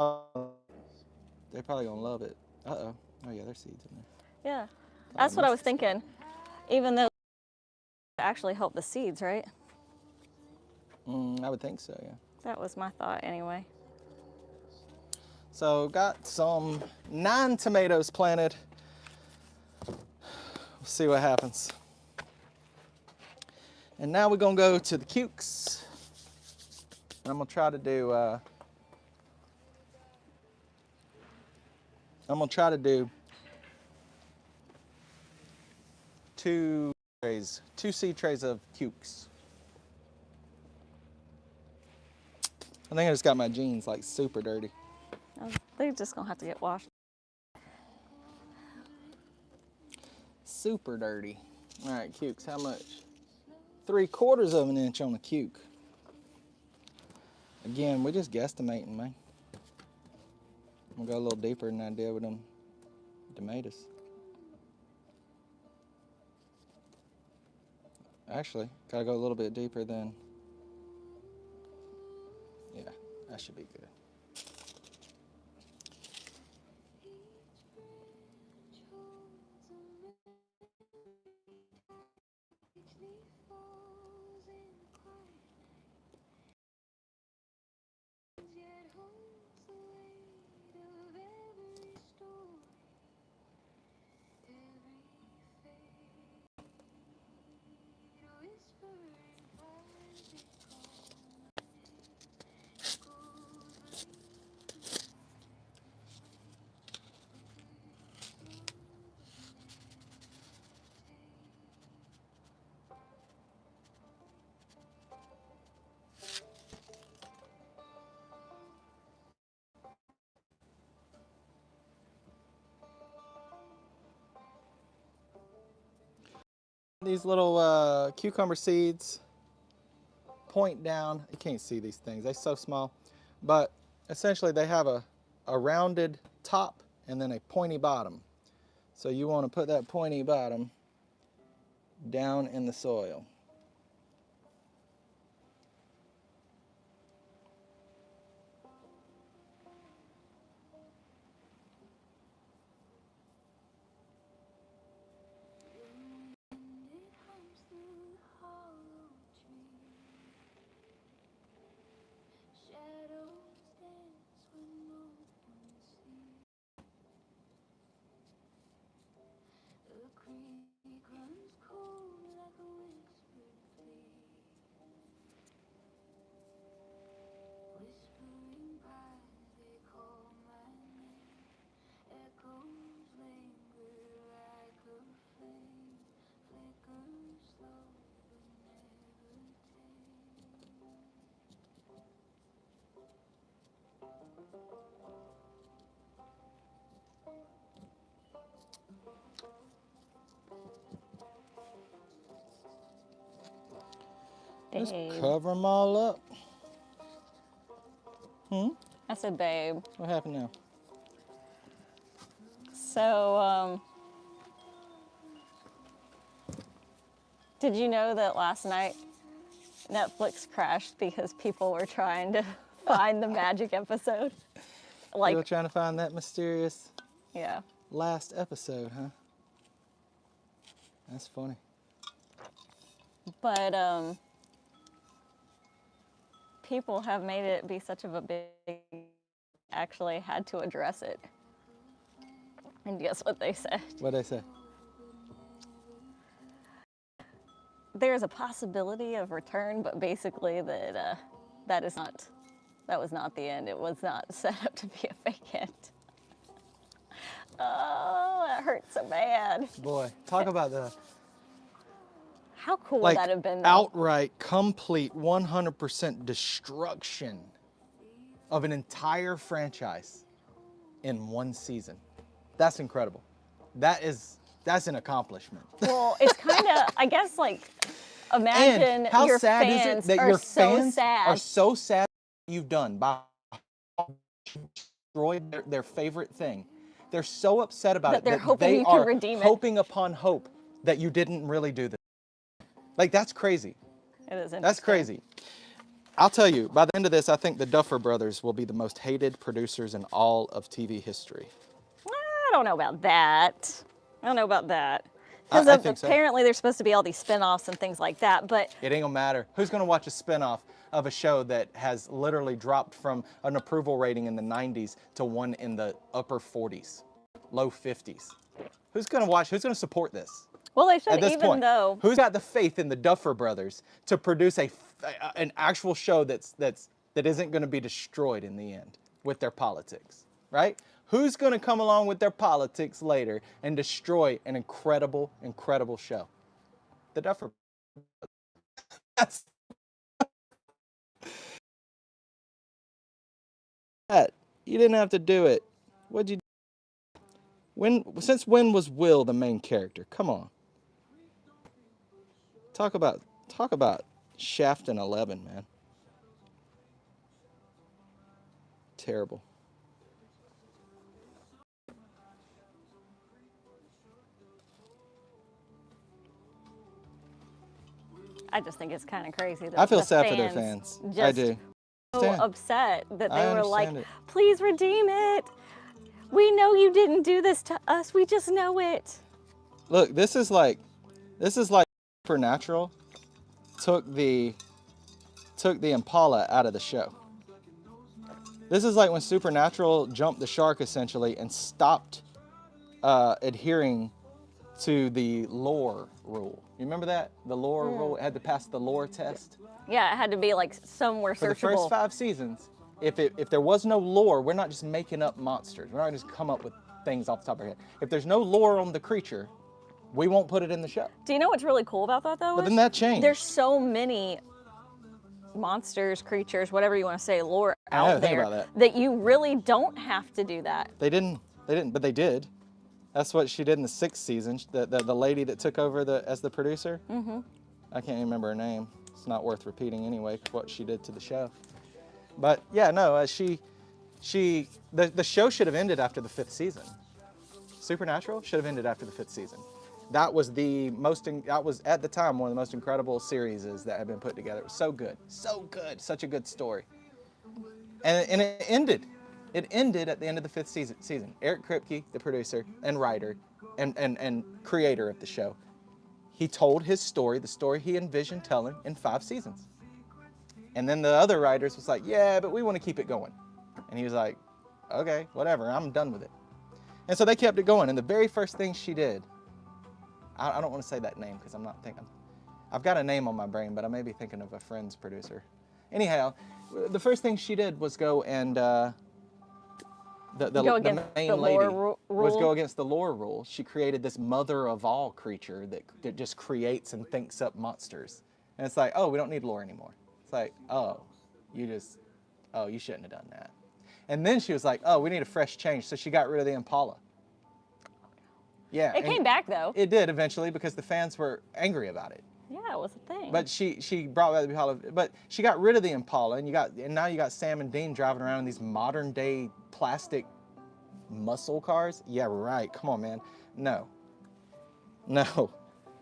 gonna love it. Uh-oh. Oh yeah, there's seeds in there. Yeah, that's what I was thinking. Even though actually help the seeds, right? I would think so, yeah. That was my thought anyway. So got some 9 tomatoes planted. We'll see what happens. And now we're gonna go to the cukes. And I'm gonna try to do two seed trays of cukes. I think I just got my jeans like super dirty. Oh, they're just gonna have to get washed. Super dirty. All right, cukes, how much? 3/4 of an inch on a cuke. Again, we're just guesstimating, man. I'm gonna go a little deeper than I did with them tomatoes. Actually, gotta go a little bit deeper than, yeah, that should be good. These little cucumber seeds point down. You can't see these things, they're so small. But essentially they have a rounded top and then a pointy bottom. So you want to put that pointy bottom down in the soil. Just cover them all up. I said, babe. What happened now? So, did you know that last night Netflix crashed because people were trying to find the magic episode. You were trying to find that mysterious Yeah. last episode, huh? That's funny. But people have made it be such of a big, actually had to address it. And guess what they said? What'd they say? There's a possibility of return, but basically that that was not the end. It was not set up to be a fake end. Oh, that hurts so bad. Boy, talk about the How cool would that have been, though? outright, complete, 100% destruction of an entire franchise in one season. That's incredible. That's an accomplishment. Well, it's kind of, I guess, like, imagine And how your sad fans is it that are your so fans sad. are so sad you've done by destroying their favorite thing. They're so upset about That it they're that hoping they you can are redeem it. hoping upon hope that you didn't really do this. Like, that's crazy. It is interesting. That's crazy. I'll tell you, by the end of this, I think the Duffer Brothers will be the most hated producers in all of TV history. I don't know about that. I don't know about that. I Because think so. apparently there's supposed to be all these spin-offs and things like that, but It ain't gonna matter. Who's gonna watch a spinoff of a show that has literally dropped from an approval rating in the 90s to one in the upper 40s, low 50s? Who's gonna watch? Who's gonna support this? well, they At should, this even point, though who's got the faith in the Duffer Brothers to produce an actual show that isn't going to be destroyed in the end with their politics, right? Who's going to come along with their politics later and destroy an incredible, incredible show? The Duffer Brothers. You didn't have to do it. What'd you do? Since when was Will the main character? Come on. Talk about Shaft and 11, man. Terrible. I just think it's kind of crazy that I feel the sad for their fans. just I do. so Understand. upset that I they were like, understand it. please redeem it. We know you didn't do this to us. We just know it. Look, this is like Supernatural took the Impala out of the show. This is like when Supernatural jumped the shark essentially and stopped adhering to the lore rule. You remember that? The lore rule, it had to pass the lore test. Yeah, it had to be like somewhere For the searchable. first 5 seasons, if there was no lore, we're not just making up monsters. We're not just come up with things off the top of our head. If there's no lore on the creature, we won't put it in the show. Do you know what's really cool about that, though? But then that changed. There's so many monsters, creatures, whatever you want to say, lore I out didn't think there about that you really don't have to do that. They didn't, but they did. That's what she did in the 6th season. The lady that took over as the producer. Mm-hmm. I can't remember her name. It's not worth repeating anyway, what she did to the show. But yeah, no, the show should have ended after the 5th season. Supernatural should have ended after the 5th season. That was that was at the time one of the most incredible series that had been put together. It was so good, such a good story. And it ended. It ended at the end of the 5th season. Eric Kripke, the producer and writer and creator of the show, he told his story, the story he envisioned telling, in 5 seasons. And then the other writers was like, yeah, but we want to keep it going. And he was like, okay, whatever, I'm done with it. And so they kept it going. And the very first thing she did, I don't want to say that name because I'm not thinking, I've got a name on my brain, but I may be thinking of a Friends producer. Anyhow, the first thing she did was go and the main lady was go against the lore rule. She created this mother of all creature that just creates and thinks up monsters. And it's like, oh, we don't need lore anymore. It's like, oh, you shouldn't have done that. And then she was like, oh, we need a fresh change. So she got rid of the Impala. Yeah. It came back, though. It did eventually because the fans were angry about it. Yeah, it was a thing. But she brought back the Impala. But she got rid of the Impala, and now you got Sam and Dean driving around in these modern day plastic muscle cars. Yeah, right. Come on, man. No.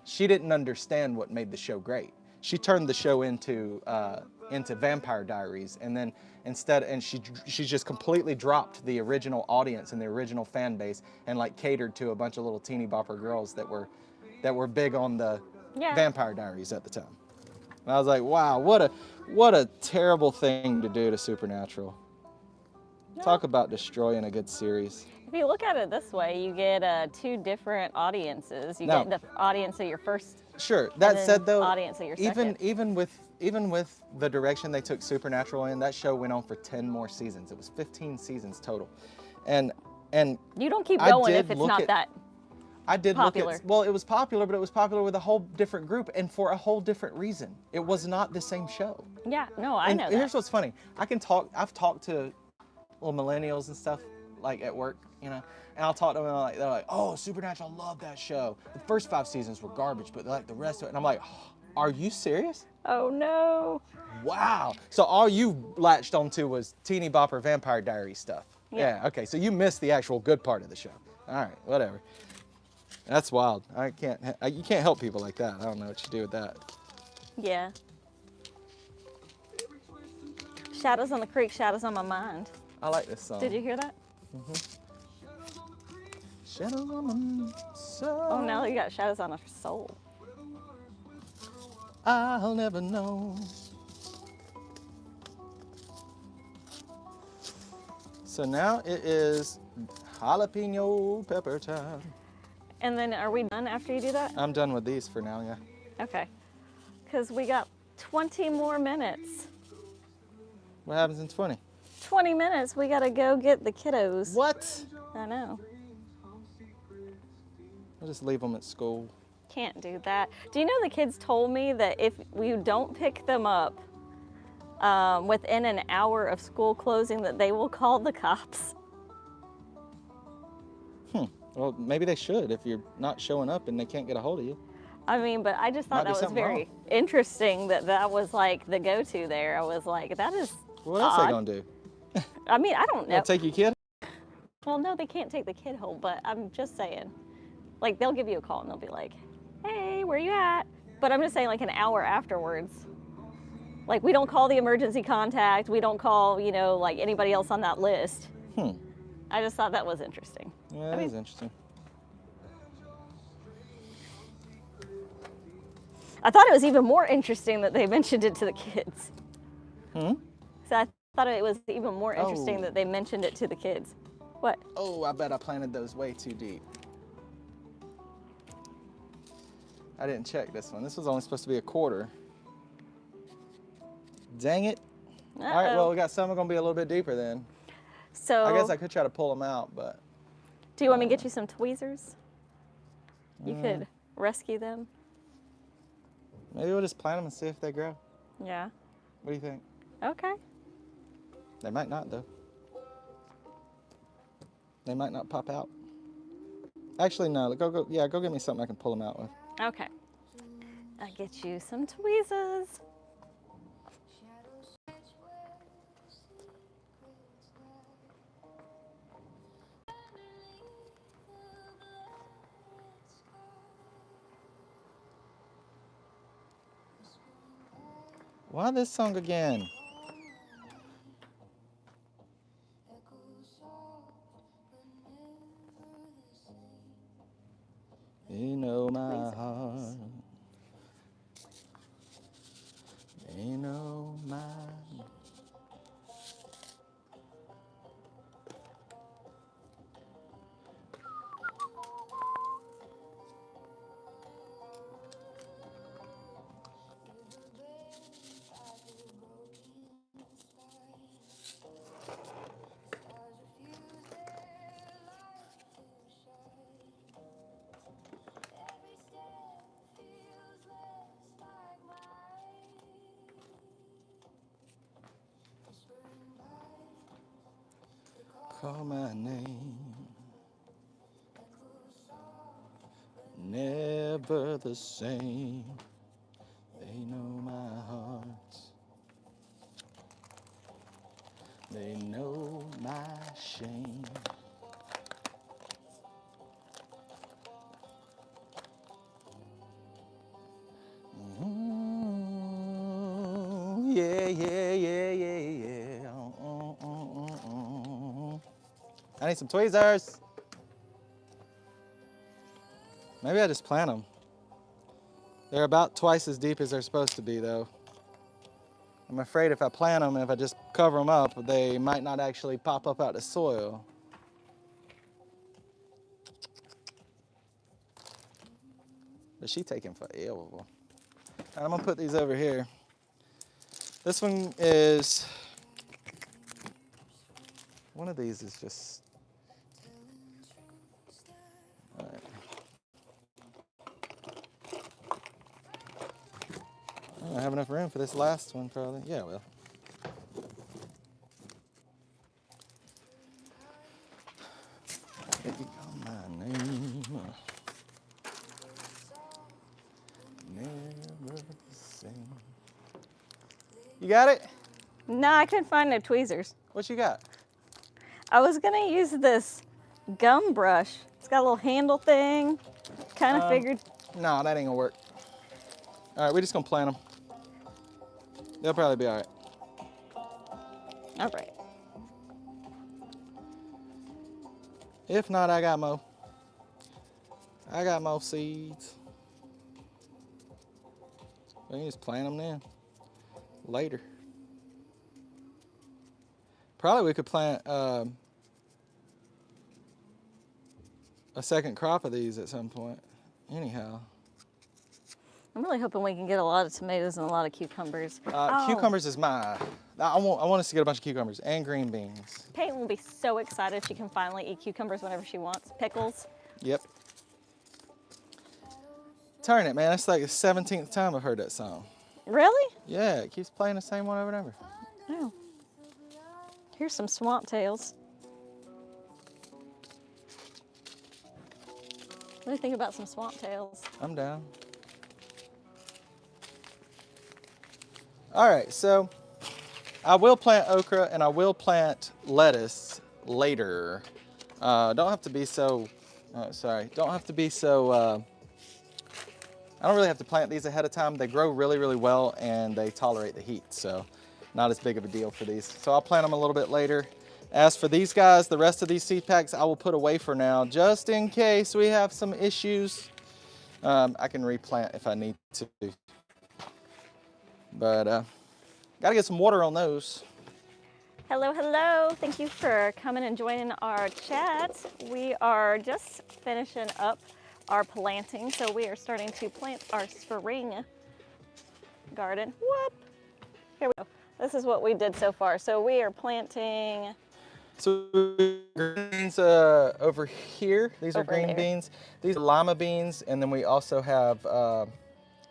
She didn't understand what made the show great. she turned the show into Vampire Diaries, and then she just completely dropped the original audience and the original fan base and like catered to a bunch of little teeny bopper girls that were big on the Vampire Diaries at the time. And I was like, wow, what a terrible thing to do to Supernatural. No. Talk about destroying a good series. If you look at it this way, you get 2 different audiences. You get the audience of your first. Sure. That said, though, audience of your second. even with the direction they took Supernatural in, that show went on for 10 more seasons. It was 15 seasons total, and you don't keep going if it's not that. I did popular. look at, well, it was popular, but it was popular with a whole different group and for a whole different reason. It was not the same show. Yeah, no, I know that. Here's what's funny. I've talked to little millennials and stuff, like at work, you know, and I'll talk to them and they're like, oh, Supernatural, I love that show. The first 5 seasons were garbage, but like the rest of it, and I'm like, oh, are you serious? Oh no. Wow. So all you latched onto was teeny bopper Vampire Diaries stuff. Yeah, okay, so you missed the actual good part of the show. All right, whatever. That's wild. You can't help people like that. I don't know what you do with that. Yeah. Shadows on the Creek, Shadows on My Mind. I like this song. Did you hear that? Shadows on my soul. Oh, now you got Shadows on Our Soul. I'll never know. So now it is jalapeno pepper time. And then are we done after you do that? I'm done with these for now, yeah. Okay. Because we got 20 more minutes. What happens in 20? 20 minutes, we gotta go get the kiddos. What? I know. I'll just leave them at school. Can't do that. Do you know the kids told me that if you don't pick them up within an hour of school closing, that they will call the cops? Well, maybe they should if you're not showing up and they can't get a hold of you. I mean, but I just thought that was very interesting that was like the go-to there. I was like, that is What else are they gonna do? I mean, I don't know. Take your kid? Well, no, they can't take the kid home, but I'm just saying. Like, they'll give you a call and they'll be like, hey, where you at? But I'm just saying, like, an hour afterwards. Like, we don't call the emergency contact. We don't call, you know, like, anybody else on that list. I just thought that was interesting. Yeah, that is interesting. I thought it was even more interesting that they mentioned it to the kids. So I thought it was even more interesting that they mentioned it to the kids. What? Oh, I bet I planted those way too deep. I didn't check this one. This was only supposed to be a quarter. Dang it. All right, well, we got some are going to be a little bit deeper then. So I guess I could try to pull them out, but. Do you want me to get you some tweezers? You could rescue them. Maybe we'll just plant them and see if they grow. Yeah. What do you think? Okay. They might not, though. They might not pop out. Actually, no. Go get me something I can pull them out with. Okay. I'll get you some tweezers. Why this song again? You know my heart. You know my. Call my name. Never the same. They know my heart. They know my shame. yeah, yeah, yeah, yeah, yeah. I need some tweezers. Maybe I just plant them. They're about twice as deep as they're supposed to be, though. I'm afraid if I plant them and if I just cover them up, they might not actually pop up out the soil. But she taking forever. All right, I'm gonna put these over here. This one is, one of these is just, all right. I don't have enough room for this last one, probably. Yeah, well. My name, never the same. You got it? No, I couldn't find no tweezers. What you got? I was gonna use this gum brush. It's got a little handle thing. Kind of figured. No, that ain't gonna work. All right, we're just gonna plant them. They'll probably be all right. All right. If not, I got more. I got more seeds. We can just plant them then. Later. Probably we could plant a second crop of these at some point. Anyhow. I'm really hoping we can get a lot of tomatoes and a lot of cucumbers. Cucumbers is mine. I want us to get a bunch of cucumbers and green beans. Peyton will be so excited she can finally eat cucumbers whenever she wants. Pickles. Yep. Turn it, man. That's like the 17th time I've heard that song. Really? Yeah, it keeps playing the same one over and over. Oh. Here's some swamp tails. What do you think about some swamp tails? I'm down. All right, so I will plant okra and I will plant lettuce later. Don't have to be so, don't have to be so, I don't really have to plant these ahead of time. They grow really, really well and they tolerate the heat, so not as big of a deal for these. So I'll plant them a little bit later. As for these guys, the rest of these seed packs I will put away for now, just in case we have some issues. I can replant if I need to. But gotta get some water on those. Hello, hello. Thank you for coming and joining our chat. We are just finishing up our planting, so we are starting to plant our spring garden. Whoop! Here we go. This is what we did so far. So we are planting. So greens over here. These are Over green there. beans. These are lima beans, and then we also have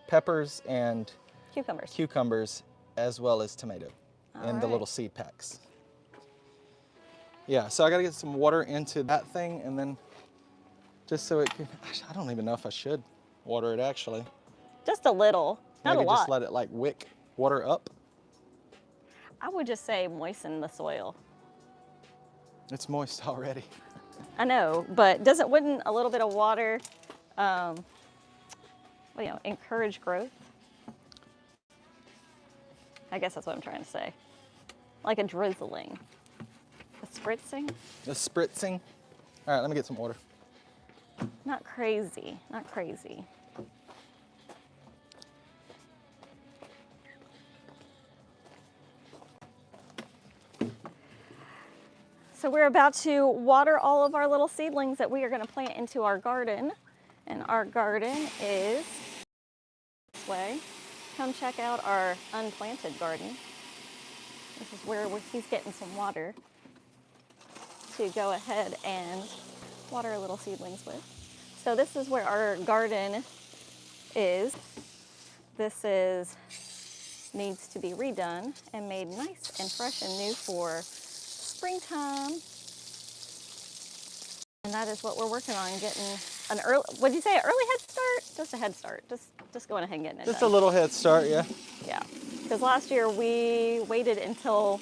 peppers and Cucumbers. as well as tomato in the right. little seed packs. Yeah, so I gotta get some water into that thing, and then just so it can, I don't even know if I should water it actually. Just a little, not a Maybe lot. just let it like wick water up. I would just say moisten the soil. It's moist already. I know, but wouldn't a little bit of water, encourage growth? I guess that's what I'm trying to say. Like a drizzling, a spritzing. The spritzing. All right, let me get some water. Not crazy, not crazy. So we're about to water all of our little seedlings that we are going to plant into our garden. And our garden is this way. Come check out our unplanted garden. This is where he's getting some water to go ahead and water our little seedlings with. So this is where our garden is. This needs to be redone and made nice and fresh and new for springtime. And that is what we're working on, getting an early, what did you say, an early head start? Just a head start, just going ahead and getting it Just done. a little head start, yeah. Yeah, because last year we waited until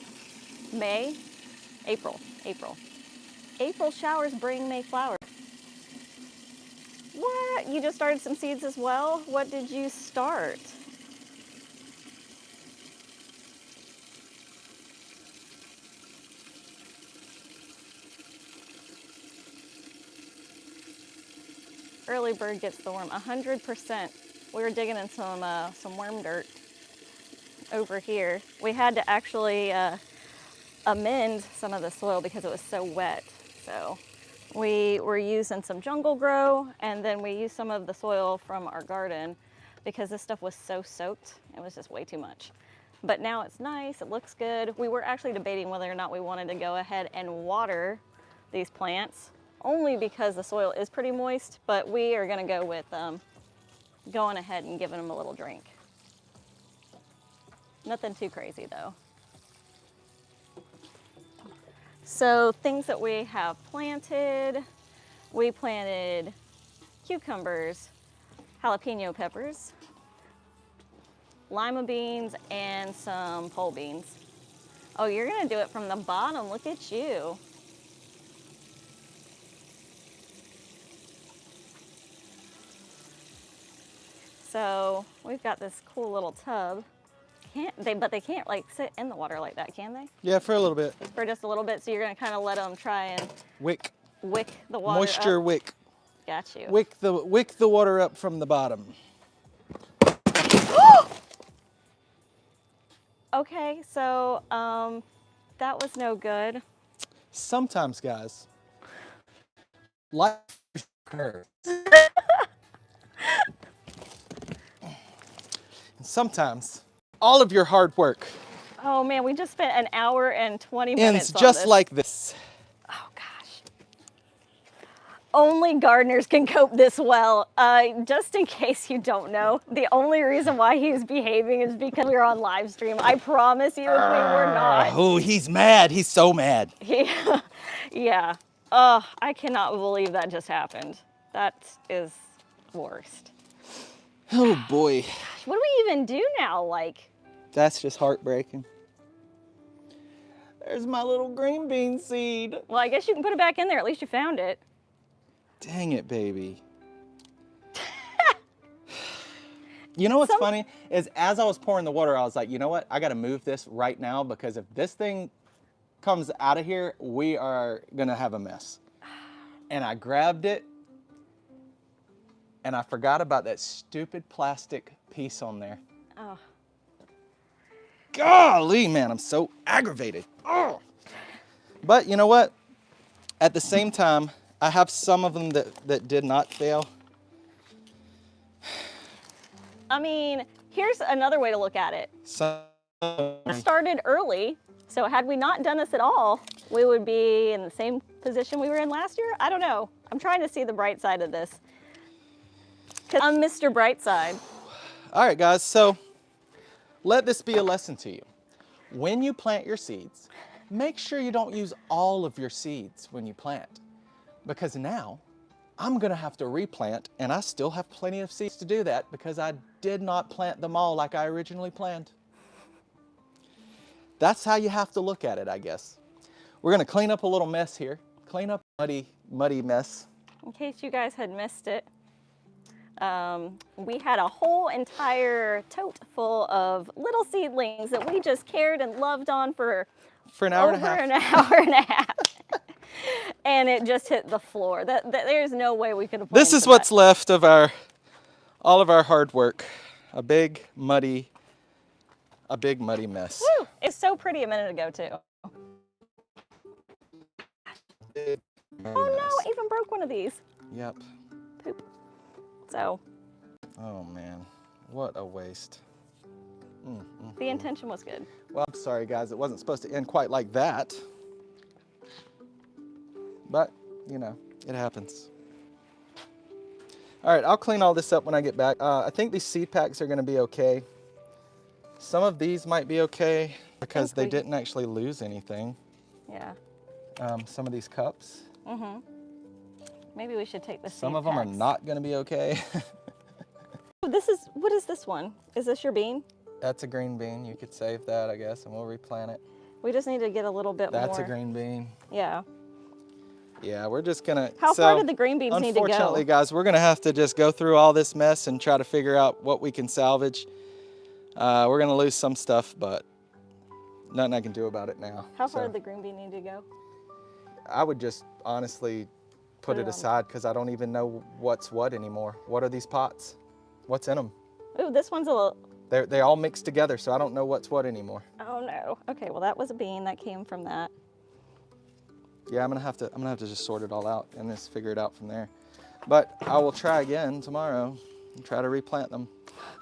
April. April showers bring May flowers. What, you just started some seeds as well? What did you start? Early bird gets the worm, 100%. We were digging in some worm dirt over here. We had to actually amend some of the soil because it was so wet. So we were using some jungle grow, and then we used some of the soil from our garden because this stuff was so soaked. It was just way too much. But now it's nice, it looks good. We were actually debating whether or not we wanted to go ahead and water these plants, only because the soil is pretty moist, but we are gonna go with going ahead and giving them a little drink. Nothing too crazy though. So things that we have planted, we planted cucumbers, jalapeno peppers, lima beans, and some pole beans. Oh, you're gonna do it from the bottom, look at you. So we've got this cool little tub. But they can't like sit in the water like that, can they? Yeah, for a little bit. For just a little bit, so you're gonna kind of let them try and Wick. the water Moisture up. wick. Got you. Wick the water up from the bottom. Okay, so that was no good. Sometimes, guys, life curves. Sometimes, all of your hard work Oh man, we just spent an hour and 20 minutes ends on just this. like this. Oh gosh. Only gardeners can cope this well. Just in case you don't know, the only reason why he's behaving is because we're on live stream. I promise you, if we were not. Oh, he's mad. He's so mad. Yeah. Oh, I cannot believe that just happened. That is worst. Oh boy. What do we even do now? Like, That's just heartbreaking. There's my little green bean seed. well, I guess you can put it back in there. At least you found it. Dang it, baby. You know what's funny is as I was pouring the water, I was like, you know what? I got to move this right now because if this thing comes out of here, we are going to have a mess. And I grabbed it and I forgot about that stupid plastic piece on there. Oh. Golly, man, I'm so aggravated. Oh. But you know what? At the same time, I have some of them that did not fail. I mean, here's another way to look at it. We started early, so had we not done this at all, we would be in the same position we were in last year. I don't know. I'm trying to see the bright side of this. 'Cause I'm Mr. Brightside. All right, guys, so let this be a lesson to you. When you plant your seeds, make sure you don't use all of your seeds when you plant, because now I'm gonna have to replant, and I still have plenty of seeds to do that because I did not plant them all like I originally planned. That's how you have to look at it, I guess. We're gonna clean up a little mess here. Clean up a muddy mess. In case you guys had missed it, we had a whole entire tote full of little seedlings that we just cared and loved on for an hour over and a half. an hour and a half. And it just hit the floor. There's no way we could have planned This is for what's that. left of all of our hard work. A big muddy mess. Woo! It's so pretty a minute ago too. Oh no, I even broke one of these. Yep. Poop. So. Oh man, what a waste. The intention was good. Well, I'm sorry guys, it wasn't supposed to end quite like that. But, you know, it happens. All right, I'll clean all this up when I get back. I think these seed packs are gonna be okay. Some of these might be okay because they didn't actually lose anything. Yeah. Some of these cups. Mm-hmm. Maybe we should take the seed Some of them are packs. not gonna be okay. What is this one? Is this your bean? That's a green bean. You could save that, I guess, and we'll replant it. We just need to get a little bit more. That's a green bean. Yeah. Yeah, we're just gonna. How far did the green beans need to go? Unfortunately, guys, we're gonna have to just go through all this mess and try to figure out what we can salvage. We're gonna lose some stuff, but nothing I can do about it now. How far did the green bean need to go? I would just honestly put Put it it on. aside because I don't even know what's what anymore. What are these pots? What's in them? Ooh, this one's a little, They all mixed together, so I don't know what's what anymore. oh no. Okay, well that was a bean that came from that. Yeah, I'm gonna have to just sort it all out and just figure it out from there. But I will try again tomorrow and try to replant them.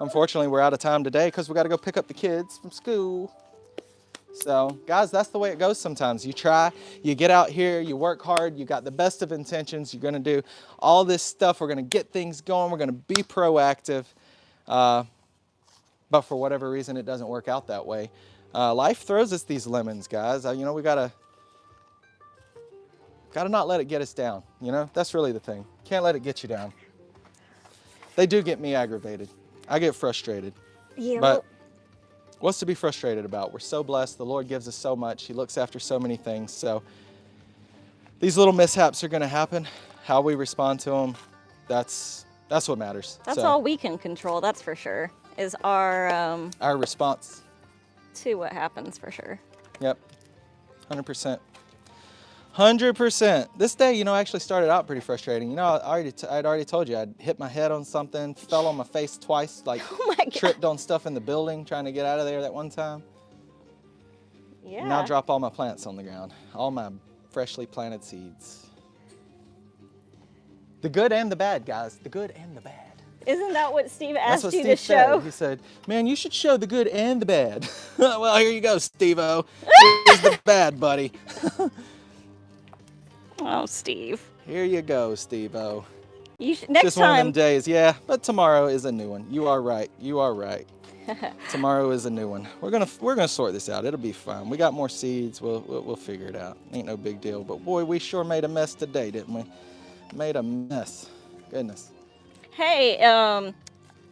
Unfortunately, we're out of time today because we got to go pick up the kids from school. So, guys, that's the way it goes sometimes. You try, you get out here, you work hard, you got the best of intentions, you're gonna do all this stuff, we're gonna get things going, we're gonna be proactive. But for whatever reason, it doesn't work out that way. Life throws us these lemons, guys. You know, we gotta not let it get us down. You know, that's really the thing. Can't let it get you down. They do get me aggravated. I get frustrated. Yeah. But what's to be frustrated about? We're so blessed. The Lord gives us so much. He looks after so many things. So these little mishaps are going to happen. How we respond to them, that's what matters. That's So, all we can control, that's for sure, is our response. to what happens for sure. Yep, 100%. 100%. This day, you know, actually started out pretty frustrating. You know, I'd already told you I'd hit my head on something, fell on my face twice, like Oh my God. tripped on stuff in the building trying to get out of there that one time. Yeah. Now drop all my plants on the ground, all my freshly planted seeds. The good and the bad, guys. The good and the bad. Isn't that what Steve That's asked what you Steve to show? said. He said, man, you should show the good and the bad. Well, here you go, Steve-O. Here's the bad, buddy. Oh, Steve. Here you go, Steve-O. You should, next Just one of them time. days, yeah. But tomorrow is a new one. You are right. You are right. Tomorrow is a new one. We're gonna sort this out. It'll be fine. We got more seeds. We'll figure it out. Ain't no big deal. But boy, we sure made a mess today, didn't we? Made a mess. Goodness. Hey,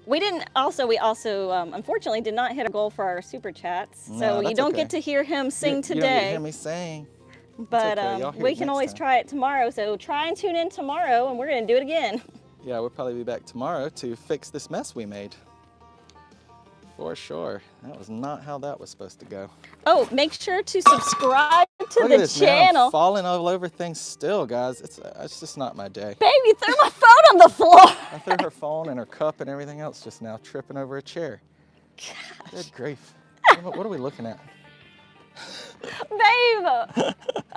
we also unfortunately did not hit a goal for our super chats, No, so you that's don't okay. get to hear him sing You don't get to today. hear me sing. But okay, y'all hear we it can next always time. try it tomorrow. So try and tune in tomorrow, and we're gonna do it again. Yeah, we'll probably be back tomorrow to fix this mess we made. For sure. That was not how that was supposed to go. Oh, make sure to subscribe to Look at the this, man. I'm channel. falling all over things still, guys. It's just not my day. Baby threw my phone on the floor. I threw her phone and her cup and everything else just now, tripping over a chair. Good grief. What are we looking at? Babe,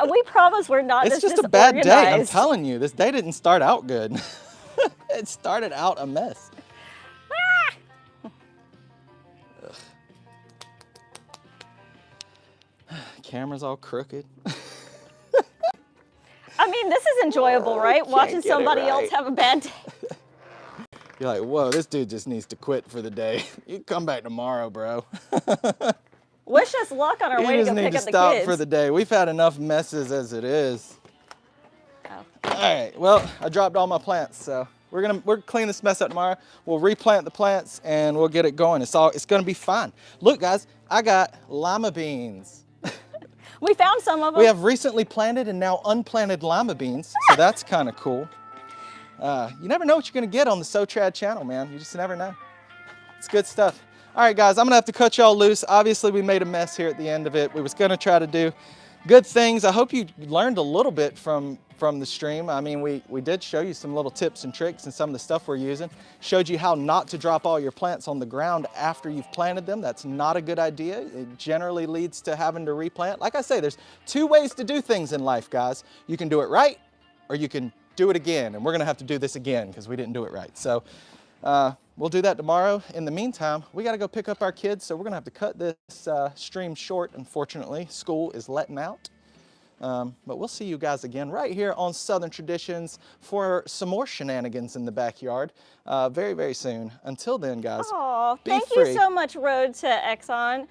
we promise we're not It's this just a bad day. I'm disorganized. telling you, this day didn't start out good. It started out a mess. Ugh. Camera's all crooked. I mean, this is enjoyable, right? can't Watching get it somebody else right. have a bad day. You're like, whoa, this dude just needs to quit for the day. You can come back tomorrow, bro. Wish us luck on our You way to just go need pick to up the stop kids. for the day. We've had enough messes as it is. Oh. All right, well, I dropped all my plants, so we're gonna clean this mess up tomorrow. We'll replant the plants and we'll get it going. It's gonna be fine. Look, guys, I got lima beans. We found some of them. We have recently planted and now unplanted lima beans, so that's kind of cool. You never know what you're gonna get on the SoTrad channel, man. You just never know. It's good stuff. All right, guys, I'm gonna have to cut y'all loose. Obviously, we made a mess here at the end of it. We was gonna try to do good things. I hope you learned a little bit from the stream. I mean, we did show you some little tips and tricks and some of the stuff we're using. Showed you how not to drop all your plants on the ground after you've planted them. That's not a good idea. It generally leads to having to replant. Like I say, there's two ways to do things in life, guys. You can do it right, or you can do it again. And we're gonna have to do this again because we didn't do it right. So we'll do that tomorrow. In the meantime, we gotta go pick up our kids. So we're gonna have to cut this stream short, unfortunately. School is letting out. But we'll see you guys again right here on Southern Traditions for some more shenanigans in the backyard very, very soon. Until then, guys, Aw, be thank free. you so much, Road to Exxon.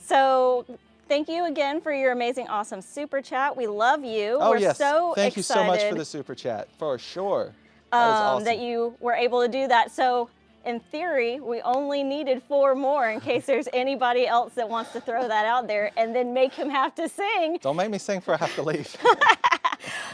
So thank you again for your amazing, awesome super chat. We love you. Oh, We're yes. so Thank you so much for excited, the super chat, for sure. That is awesome. that you were able to do that. So in theory, we only needed 4 more in case there's anybody else that wants to throw that out there and then make him have to sing. Don't make me sing before I have to leave.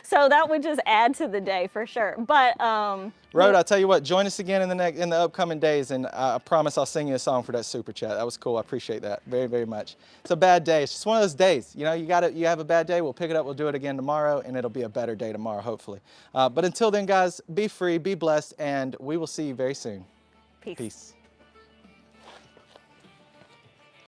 So that would just add to the day for sure. But Rhoda, I'll tell you what, join us again in the upcoming days, and I promise I'll sing you a song for that super chat. That was cool. I appreciate that very, very much. It's a bad day. It's just one of those days. You know, you have a bad day. We'll pick it up. We'll do it again tomorrow, and it'll be a better day tomorrow, hopefully. But until then, guys, be free, be blessed, and we will see you very soon. peace. Peace.